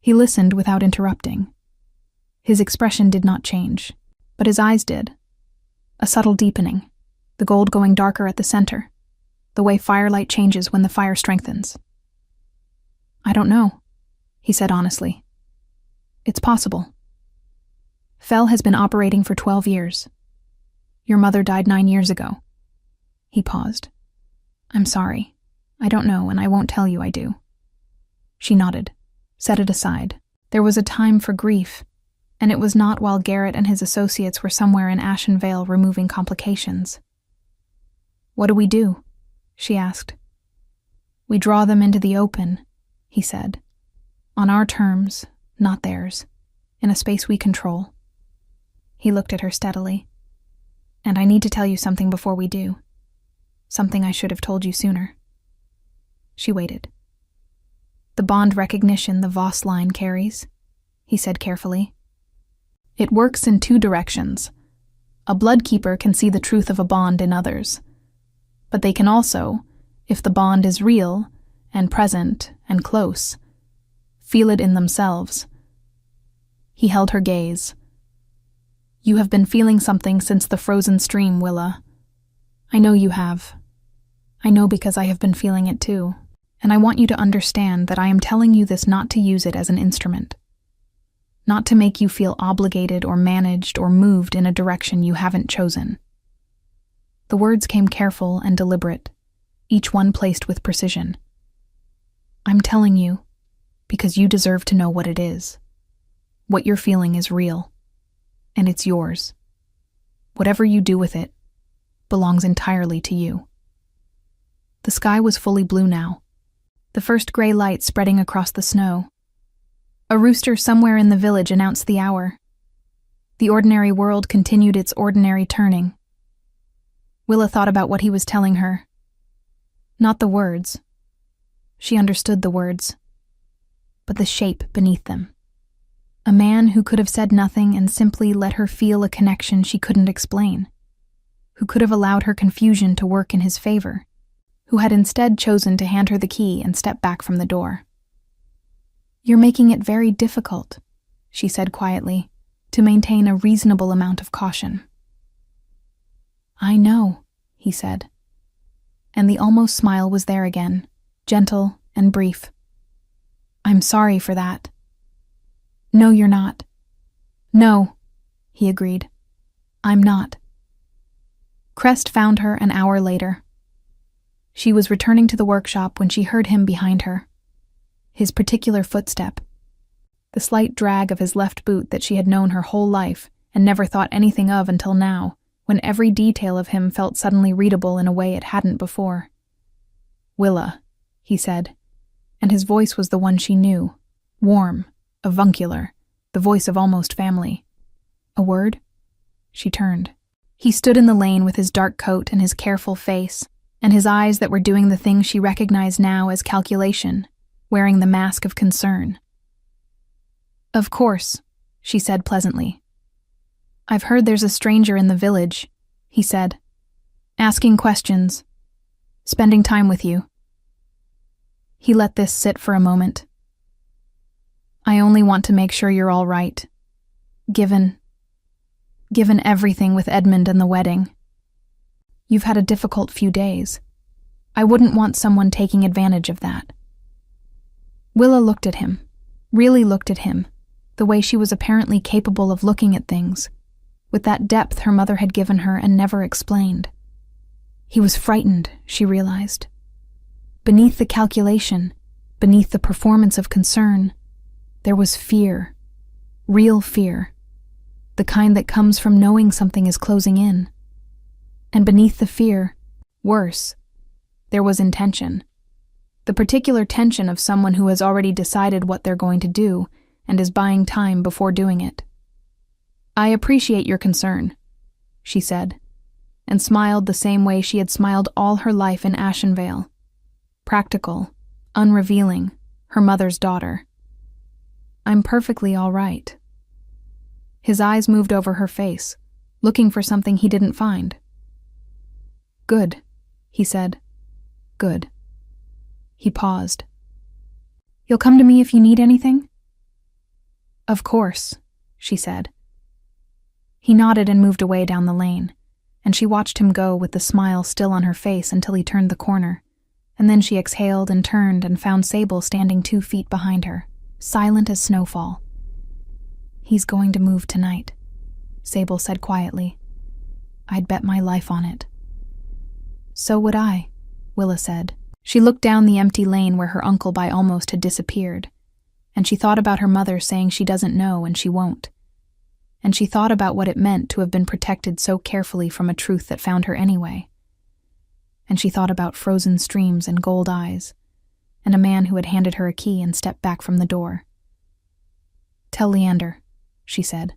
He listened without interrupting. His expression did not change, but his eyes did. A subtle deepening, the gold going darker at the center, the way firelight changes when the fire strengthens. "I don't know," he said honestly. "It's possible. Fell has been operating for 12 years. Your mother died 9 years ago." He paused. "I'm sorry. I don't know, and I won't tell you I do." She nodded, set it aside. There was a time for grief, and it was not while Garrett and his associates were somewhere in Ashen Vale removing complications. "What do we do?" she asked. "We draw them into the open," he said. "On our terms, not theirs, in a space we control." He looked at her steadily. "And I need to tell you something before we do. Something I should have told you sooner." She waited. "The bond recognition the Voss line carries," he said carefully. "It works in 2 directions. A bloodkeeper can see the truth of a bond in others. But they can also, if the bond is real and present and close, feel it in themselves." He held her gaze. "You have been feeling something since the frozen stream, Willa. I know you have. I know because I have been feeling it too, And I want you to understand that I am telling you this not to use it as an instrument. Not to make you feel obligated or managed or moved in a direction you haven't chosen. The words came careful and deliberate, each one placed with precision. I'm telling you because you deserve to know what it is. What you're feeling is real, and it's yours. Whatever you do with it belongs entirely to you. The sky was fully blue now, the first gray light spreading across the snow. A rooster somewhere in the village announced the hour. The ordinary world continued its ordinary turning. Willa thought about what he was telling her. Not the words. She understood the words, but the shape beneath them. A man who could have said nothing and simply let her feel a connection she couldn't explain, who could have allowed her confusion to work in his favor, who had instead chosen to hand her the key and step back from the door. You're making it very difficult, she said quietly, to maintain a reasonable amount of caution. I know, he said. And the almost smile was there again, gentle and brief. I'm sorry for that. No, you're not. No, he agreed. I'm not. Crest found her an hour later. She was returning to the workshop when she heard him behind her. His particular footstep. The slight drag of his left boot that she had known her whole life and never thought anything of until now, when every detail of him felt suddenly readable in a way it hadn't before. Willa, he said, and his voice was the one she knew, warm, avuncular, the voice of almost family. A word? She turned. He stood in the lane with his dark coat and his careful face, and his eyes that were doing the thing she recognized now as calculation, wearing the mask of concern. Of course, she said pleasantly. I've heard there's a stranger in the village, he said, asking questions, spending time with you. He let this sit for a moment. I only want to make sure you're all right, given everything with Edmund and the wedding. You've had a difficult few days. I wouldn't want someone taking advantage of that. Willa looked at him, really looked at him, the way she was apparently capable of looking at things, with that depth her mother had given her and never explained. He was frightened, she realized. Beneath the calculation, beneath the performance of concern, there was fear, real fear, the kind that comes from knowing something is closing in. And beneath the fear, worse, there was intention. The particular tension of someone who has already decided what they're going to do and is buying time before doing it. I appreciate your concern, she said, and smiled the same way she had smiled all her life in Ashenvale. Practical, unrevealing, her mother's daughter. I'm perfectly all right. His eyes moved over her face, looking for something he didn't find. Good, he said. Good. He paused. You'll come to me if you need anything? Of course, she said. He nodded and moved away down the lane, and she watched him go with the smile still on her face until he turned the corner, and then she exhaled and turned and found Sable standing 2 feet behind her, silent as snowfall. He's going to move tonight, Sable said quietly. I'd bet my life on it. So would I, Willa said. She looked down the empty lane where her uncle by almost had disappeared, and she thought about her mother saying she doesn't know and she won't. And she thought about what it meant to have been protected so carefully from a truth that found her anyway. And she thought about frozen streams and gold eyes, and a man who had handed her a key and stepped back from the door. Tell Leander, she said.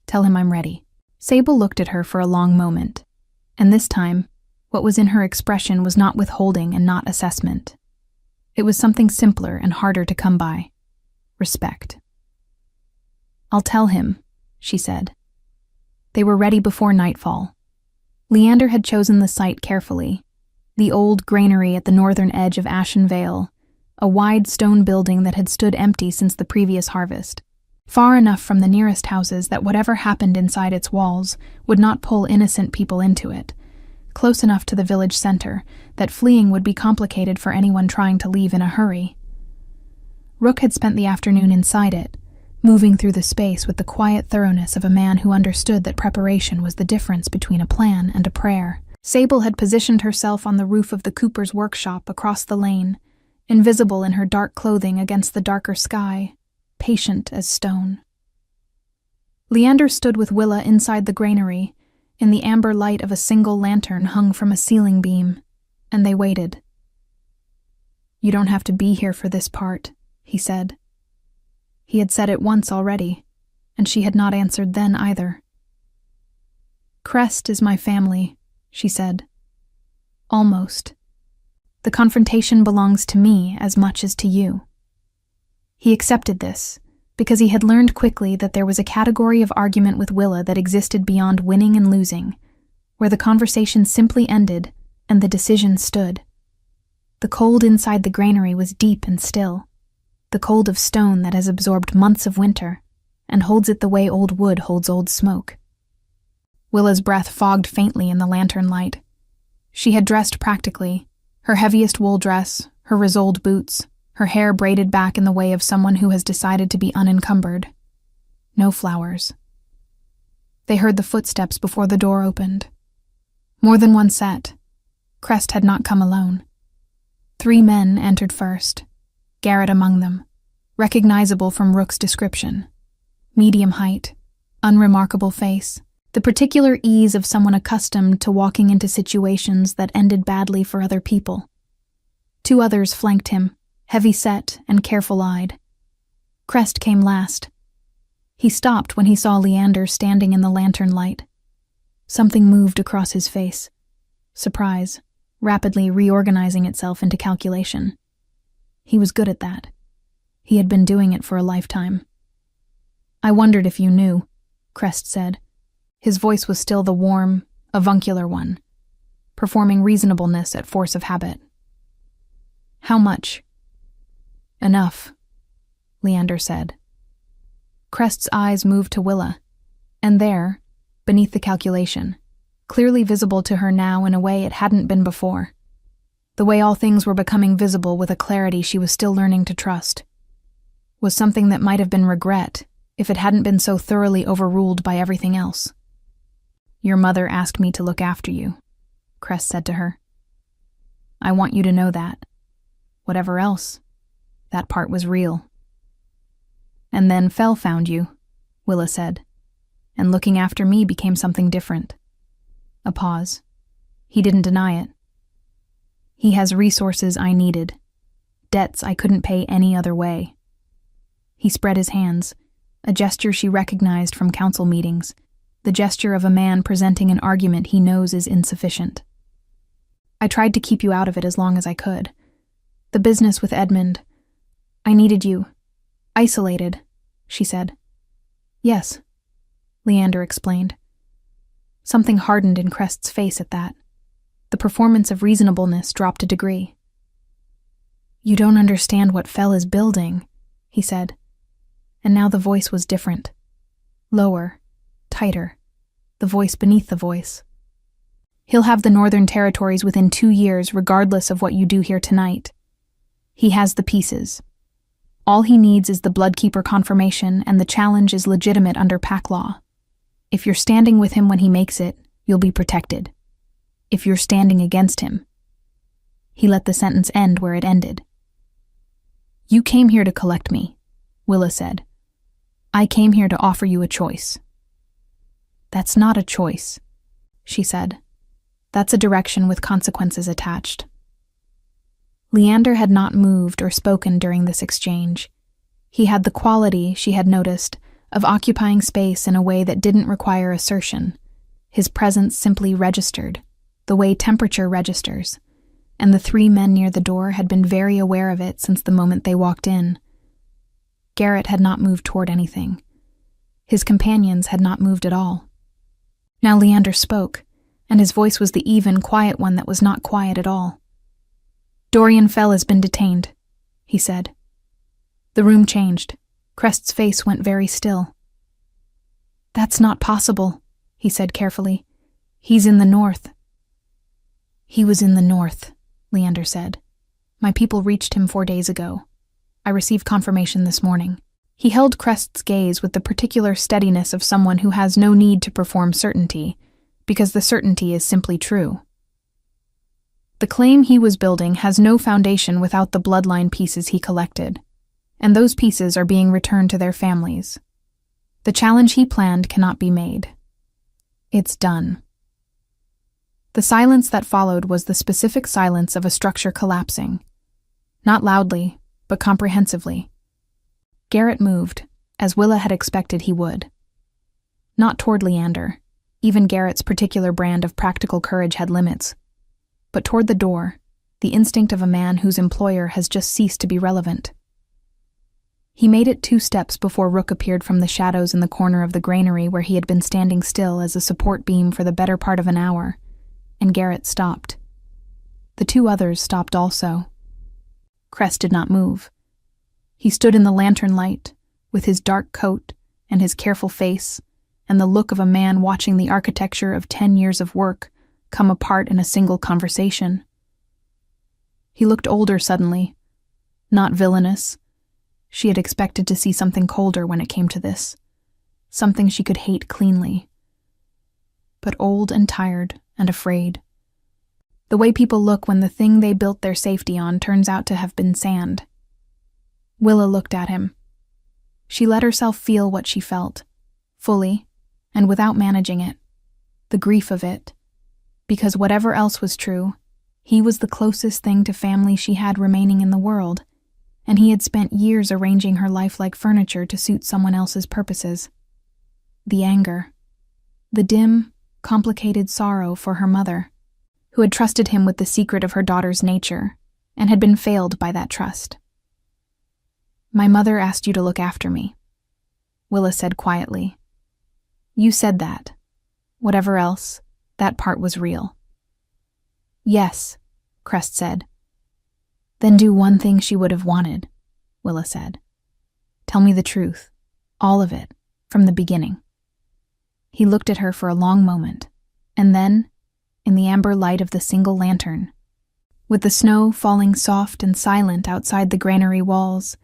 Tell him I'm ready. Sable looked at her for a long moment, and this time, what was in her expression was not withholding and not assessment. It was something simpler and harder to come by. Respect. I'll tell him, she said. They were ready before nightfall. Leander had chosen the site carefully. The old granary at the northern edge of Ashenvale, a wide stone building that had stood empty since the previous harvest, far enough from the nearest houses that whatever happened inside its walls would not pull innocent people into it, close enough to the village center that fleeing would be complicated for anyone trying to leave in a hurry. Rook had spent the afternoon inside it, moving through the space with the quiet thoroughness of a man who understood that preparation was the difference between a plan and a prayer. Sable had positioned herself on the roof of the cooper's workshop across the lane, invisible in her dark clothing against the darker sky, patient as stone. Leander stood with Willa inside the granary, in the amber light of a single lantern hung from a ceiling beam, and they waited. "You don't have to be here for this part," he said. He had said it once already, and she had not answered then either. "Crest is my family," she said. "Almost. The confrontation belongs to me as much as to you." He accepted this, because he had learned quickly that there was a category of argument with Willa that existed beyond winning and losing, where the conversation simply ended and the decision stood. The cold inside the granary was deep and still, the cold of stone that has absorbed months of winter and holds it the way old wood holds old smoke. Willa's breath fogged faintly in the lantern light. She had dressed practically, her heaviest wool dress, her risoled boots, her hair braided back in the way of someone who has decided to be unencumbered. No flowers. They heard the footsteps before the door opened. More than one set. Crest had not come alone. 3 men entered first, Garrett among them, recognizable from Rook's description. Medium height, unremarkable face, the particular ease of someone accustomed to walking into situations that ended badly for other people. 2 others flanked him, heavy-set and careful-eyed. Crest came last. He stopped when he saw Leander standing in the lantern light. Something moved across his face. Surprise, rapidly reorganizing itself into calculation. He was good at that. He had been doing it for a lifetime. "I wondered if you knew," Crest said. His voice was still the warm, avuncular one, performing reasonableness at force of habit. "How much?" "Enough," Leander said. Crest's eyes moved to Willa, and there, beneath the calculation, clearly visible to her now in a way it hadn't been before, the way all things were becoming visible with a clarity she was still learning to trust, was something that might have been regret if it hadn't been so thoroughly overruled by everything else. "Your mother asked me to look after you," Crest said to her. "I want you to know that. Whatever else, that part was real." "And then Fell found you," Willa said, "and looking after me became something different." A pause. He didn't deny it. "He has resources I needed, debts I couldn't pay any other way." He spread his hands, a gesture she recognized from council meetings, the gesture of a man presenting an argument he knows is insufficient. "I tried to keep you out of it as long as I could. The business with Edmund. I needed you. Isolated," she said. "Yes," Leander explained. Something hardened in Crest's face at that. The performance of reasonableness dropped a degree. "You don't understand what Fell is building," he said. And now the voice was different. Lower, tighter, the voice beneath the voice. "He'll have the Northern Territories within 2 years regardless of what you do here tonight. He has the pieces. All he needs is the Bloodkeeper confirmation, and the challenge is legitimate under pack law. If you're standing with him when he makes it, you'll be protected. If you're standing against him..." He let the sentence end where it ended. "You came here to collect me," Willa said. "I came here to offer you a choice." "That's not a choice," she said. "That's a direction with consequences attached." Leander had not moved or spoken during this exchange. He had the quality, she had noticed, of occupying space in a way that didn't require assertion. His presence simply registered, the way temperature registers, and the 3 men near the door had been very aware of it since the moment they walked in. Garrett had not moved toward anything. His companions had not moved at all. Now Leander spoke, and his voice was the even, quiet one that was not quiet at all. "Dorian Fell has been detained," he said. The room changed. Crest's face went very still. "That's not possible," he said carefully. "He's in the north." He was in the north, Leander said. My people reached him 4 days ago. I received confirmation this morning. He held Crest's gaze with the particular steadiness of someone who has no need to perform certainty, because the certainty is simply true. The claim he was building has no foundation without the bloodline pieces he collected, and those pieces are being returned to their families. The challenge he planned cannot be made. It's done. The silence that followed was the specific silence of a structure collapsing. Not loudly, but comprehensively. Garrett moved, as Willa had expected he would. Not toward Leander. Even Garrett's particular brand of practical courage had limits. But toward the door, the instinct of a man whose employer has just ceased to be relevant. He made it 2 steps before Rook appeared from the shadows in the corner of the granary where he had been standing still as a support beam for the better part of an hour, and Garrett stopped. The 2 others stopped also. Crest did not move. He stood in the lantern light, with his dark coat and his careful face, and the look of a man watching the architecture of 10 years of work come apart in a single conversation. He looked older suddenly, not villainous. She had expected to see something colder when it came to this, something she could hate cleanly. But old and tired and afraid. The way people look when the thing they built their safety on turns out to have been sand. Willa looked at him. She let herself feel what she felt, fully, and without managing it, the grief of it, because whatever else was true, he was the closest thing to family she had remaining in the world, and he had spent years arranging her life like furniture to suit someone else's purposes. The anger. The dim, complicated sorrow for her mother, who had trusted him with the secret of her daughter's nature, and had been failed by that trust. My mother asked you to look after me, Willa said quietly. You said that. Whatever else, that part was real. Yes, Crest said. Then do one thing she would have wanted, Willa said. Tell me the truth, all of it, from the beginning. He looked at her for a long moment, and then, in the amber light of the single lantern, with the snow falling soft and silent outside the granary walls,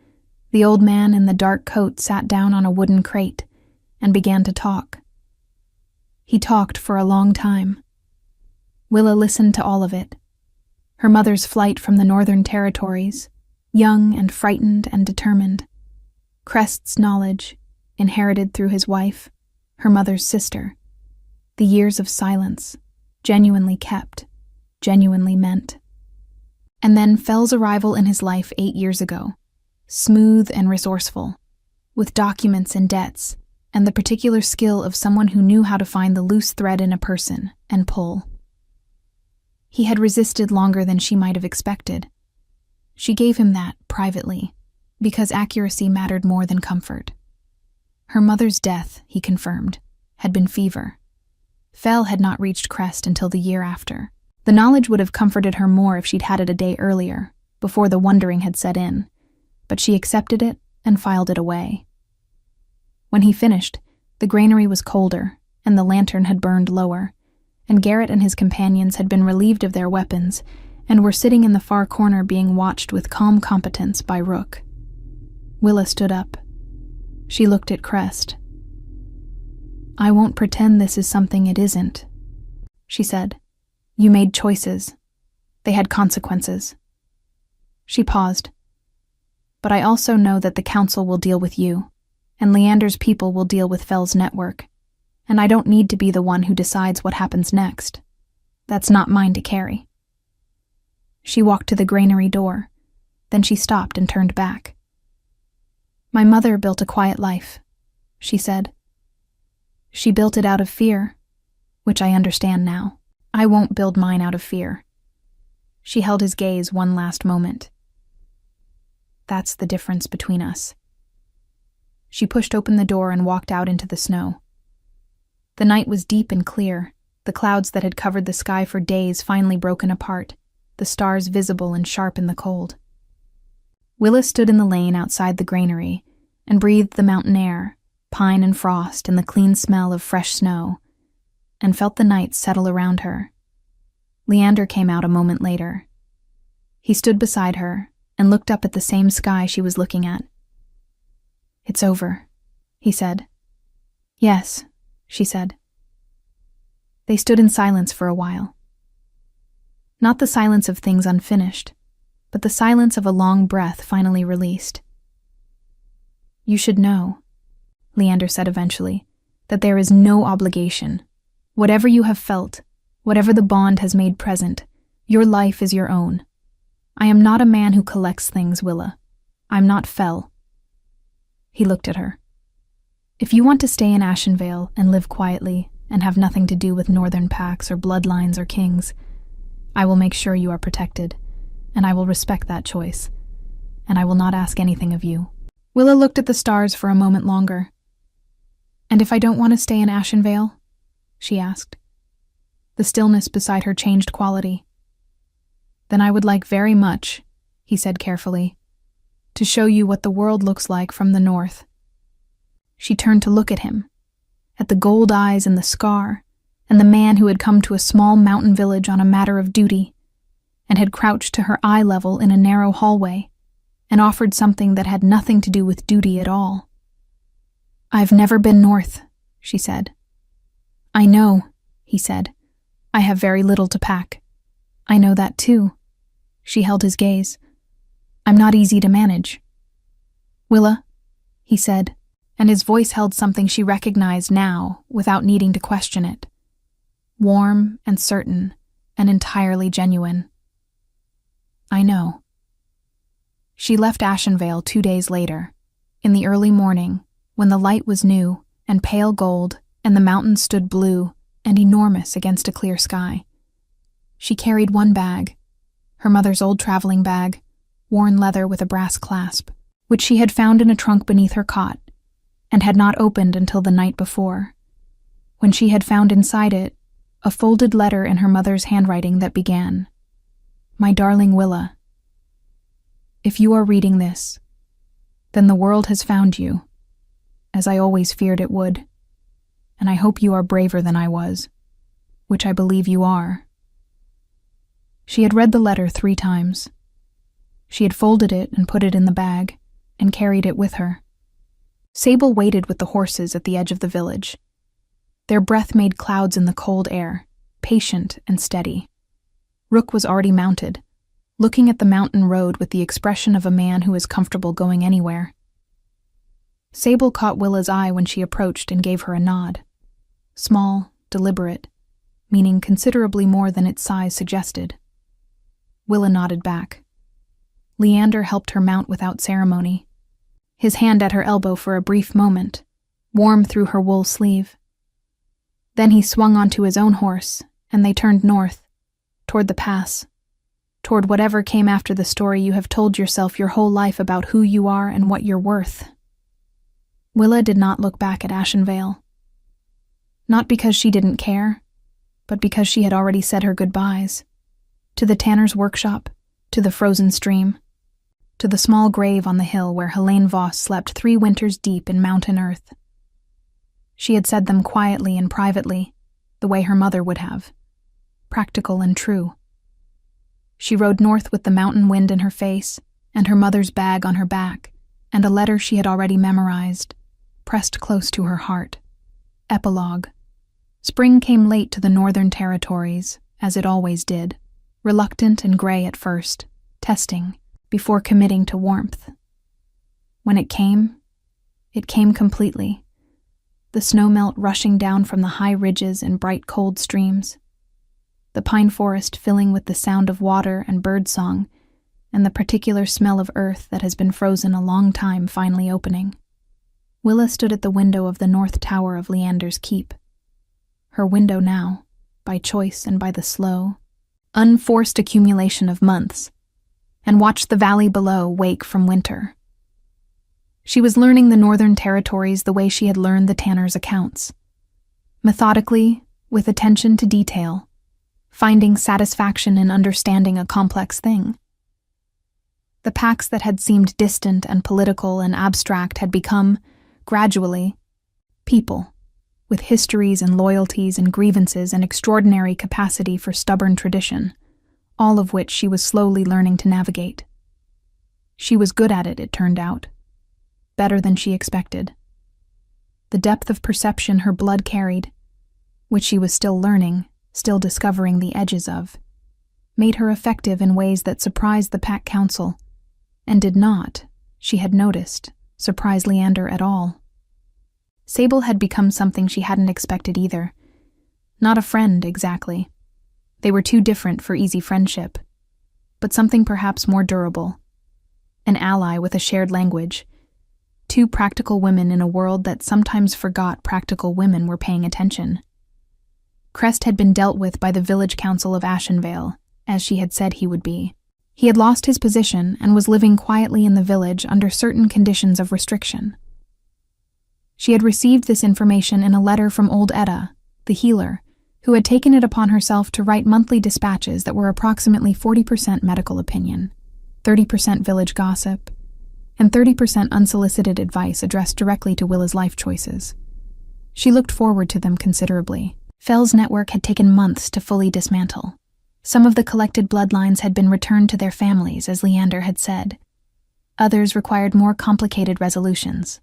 the old man in the dark coat sat down on a wooden crate and began to talk. He talked for a long time. Willa listened to all of it. Her mother's flight from the Northern Territories, young and frightened and determined. Crest's knowledge, inherited through his wife, her mother's sister. The years of silence, genuinely kept, genuinely meant. And then Fell's arrival in his life 8 years ago, smooth and resourceful, with documents and debts, and the particular skill of someone who knew how to find the loose thread in a person and pull. He had resisted longer than she might have expected. She gave him that, privately, because accuracy mattered more than comfort. Her mother's death, he confirmed, had been fever. Fell had not reached Crest until the year after. The knowledge would have comforted her more if she'd had it a day earlier, before the wondering had set in, but she accepted it and filed it away. When he finished, the granary was colder, and the lantern had burned lower, and Garrett and his companions had been relieved of their weapons and were sitting in the far corner being watched with calm competence by Rook. Willa stood up. She looked at Crest. I won't pretend this is something it isn't, she said. You made choices. They had consequences. She paused. But I also know that the council will deal with you, and Leander's people will deal with Fell's network, and I don't need to be the one who decides what happens next. That's not mine to carry. She walked to the granary door, then she stopped and turned back. My mother built a quiet life, she said. She built it out of fear, which I understand now. I won't build mine out of fear. She held his gaze one last moment. That's the difference between us. She pushed open the door and walked out into the snow. The night was deep and clear, the clouds that had covered the sky for days finally broken apart, the stars visible and sharp in the cold. Willa stood in the lane outside the granary and breathed the mountain air, pine and frost and the clean smell of fresh snow, and felt the night settle around her. Leander came out a moment later. He stood beside her and looked up at the same sky she was looking at. "It's over," he said. "Yes," she said. They stood in silence for a while. Not the silence of things unfinished, but the silence of a long breath finally released. "You should know," Leander said eventually, "that there is no obligation. Whatever you have felt, whatever the bond has made present, your life is your own. I am not a man who collects things, Willa. I'm not Fell." He looked at her. "If you want to stay in Ashenvale and live quietly and have nothing to do with northern packs or bloodlines or kings, I will make sure you are protected, and I will respect that choice, and I will not ask anything of you." Willa looked at the stars for a moment longer. "And if I don't want to stay in Ashenvale?" she asked. The stillness beside her changed quality. "Then I would like very much," he said carefully, "to show you what the world looks like from the north." She turned to look at him, at the gold eyes and the scar, and the man who had come to a small mountain village on a matter of duty, and had crouched to her eye level in a narrow hallway, and offered something that had nothing to do with duty at all. "I've never been north," she said. "I know," he said. "I have very little to pack." "I know that too." She held his gaze. "I'm not easy to manage." "Willa," he said, and his voice held something she recognized now without needing to question it. Warm and certain and entirely genuine. "I know." She left Ashenvale 2 days later, in the early morning, when the light was new and pale gold and the mountains stood blue and enormous against a clear sky. She carried one bag, her mother's old traveling bag, worn leather with a brass clasp, which she had found in a trunk beneath her cot and had not opened until the night before, when she had found inside it a folded letter in her mother's handwriting that began, "My darling Willa, if you are reading this, then the world has found you, as I always feared it would, and I hope you are braver than I was, which I believe you are." She had read the letter 3 times. She had folded it and put it in the bag, and carried it with her. Sable waited with the horses at the edge of the village. Their breath made clouds in the cold air, patient and steady. Rook was already mounted, looking at the mountain road with the expression of a man who is comfortable going anywhere. Sable caught Willa's eye when she approached and gave her a nod. Small, deliberate, meaning considerably more than its size suggested. Willa nodded back. Leander helped her mount without ceremony, his hand at her elbow for a brief moment, warm through her wool sleeve. Then he swung onto his own horse, and they turned north, toward the pass, toward whatever came after the story you have told yourself your whole life about who you are and what you're worth. Willa did not look back at Ashenvale. Not because she didn't care, but because she had already said her goodbyes. To the tanner's workshop, to the frozen stream, to the small grave on the hill where Helene Voss slept 3 winters deep in mountain earth. She had said them quietly and privately, the way her mother would have, practical and true. She rode north with the mountain wind in her face, and her mother's bag on her back, and a letter she had already memorized, pressed close to her heart. Epilogue. Spring came late to the northern territories, as it always did, reluctant and gray at first, testing, before committing to warmth. When it came completely, the snowmelt rushing down from the high ridges and bright cold streams, the pine forest filling with the sound of water and birdsong, and the particular smell of earth that has been frozen a long time finally opening. Willa stood at the window of the north tower of Leander's keep. Her window now, by choice and by the slow, unforced accumulation of months, and watched the valley below wake from winter. She was learning the northern territories the way she had learned the tanner's accounts. Methodically, with attention to detail, finding satisfaction in understanding a complex thing. The packs that had seemed distant and political and abstract had become, gradually, people, with histories and loyalties and grievances and extraordinary capacity for stubborn tradition, all of which she was slowly learning to navigate. She was good at it, it turned out. Better than she expected. The depth of perception her blood carried, which she was still learning, still discovering the edges of, made her effective in ways that surprised the Pack Council, and did not, she had noticed, surprise Leander at all. Sable had become something she hadn't expected either. Not a friend, exactly. They were too different for easy friendship. But something perhaps more durable. An ally with a shared language. Two practical women in a world that sometimes forgot practical women were paying attention. Crest had been dealt with by the village council of Ashenvale, as she had said he would be. He had lost his position and was living quietly in the village under certain conditions of restriction. She had received this information in a letter from old Etta, the healer, who had taken it upon herself to write monthly dispatches that were approximately 40% medical opinion, 30% village gossip, and 30% unsolicited advice addressed directly to Willa's life choices. She looked forward to them considerably. Fell's network had taken months to fully dismantle. Some of the collected bloodlines had been returned to their families, as Leander had said. Others required more complicated resolutions.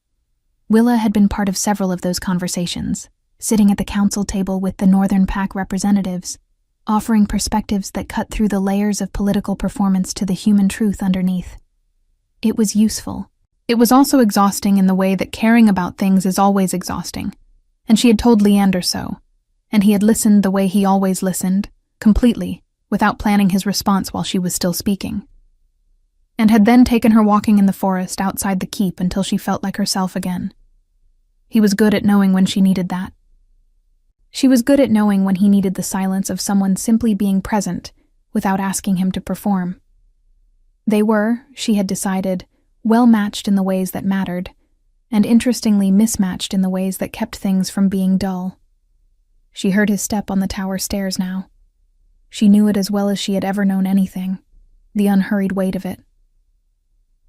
Willa had been part of several of those conversations, sitting at the council table with the Northern Pack representatives, offering perspectives that cut through the layers of political performance to the human truth underneath. It was useful. It was also exhausting in the way that caring about things is always exhausting, and she had told Leander so, and he had listened the way he always listened, completely, without planning his response while she was still speaking, and had then taken her walking in the forest outside the keep until she felt like herself again. He was good at knowing when she needed that. She was good at knowing when he needed the silence of someone simply being present without asking him to perform. They were, she had decided, well matched in the ways that mattered, and interestingly mismatched in the ways that kept things from being dull. She heard his step on the tower stairs now. She knew it as well as she had ever known anything, the unhurried weight of it.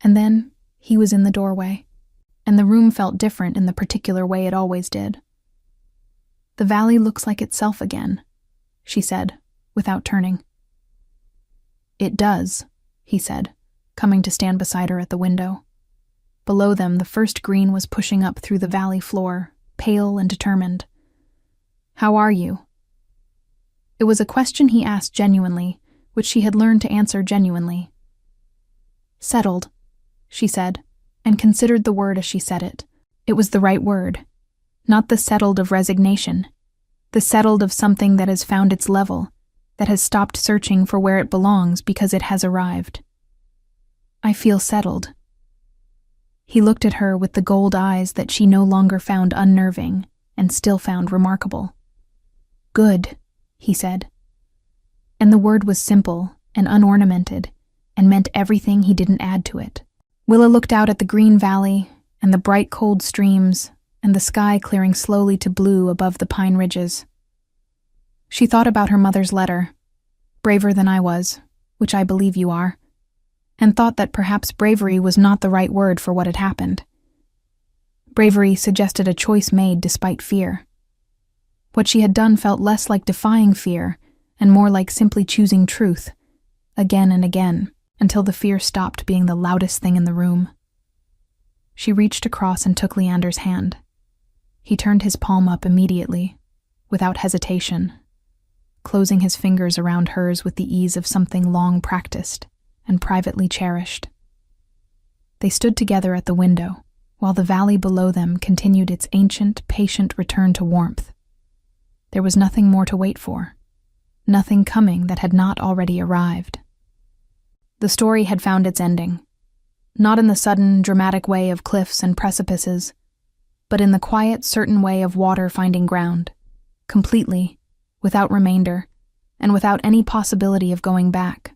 And then he was in the doorway, and the room felt different in the particular way it always did. "The valley looks like itself again," she said, without turning. "It does," he said, coming to stand beside her at the window. Below them, the first green was pushing up through the valley floor, pale and determined. "How are you?" It was a question he asked genuinely, which she had learned to answer genuinely. "Settled," she said, and considered the word as she said it. It was the right word. Not the settled of resignation. The settled of something that has found its level, that has stopped searching for where it belongs because it has arrived. "I feel settled." He looked at her with the gold eyes that she no longer found unnerving and still found remarkable. "Good," he said. And the word was simple and unornamented and meant everything he didn't add to it. Willa looked out at the green valley and the bright cold streams and the sky clearing slowly to blue above the pine ridges. She thought about her mother's letter, "Braver than I was, which I believe you are," and thought that perhaps bravery was not the right word for what had happened. Bravery suggested a choice made despite fear. What she had done felt less like defying fear and more like simply choosing truth, again and again, until the fear stopped being the loudest thing in the room. She reached across and took Leander's hand. He turned his palm up immediately, without hesitation, closing his fingers around hers with the ease of something long practiced and privately cherished. They stood together at the window, while the valley below them continued its ancient, patient return to warmth. There was nothing more to wait for, nothing coming that had not already arrived. The story had found its ending, not in the sudden, dramatic way of cliffs and precipices, but in the quiet, certain way of water finding ground, completely, without remainder, and without any possibility of going back.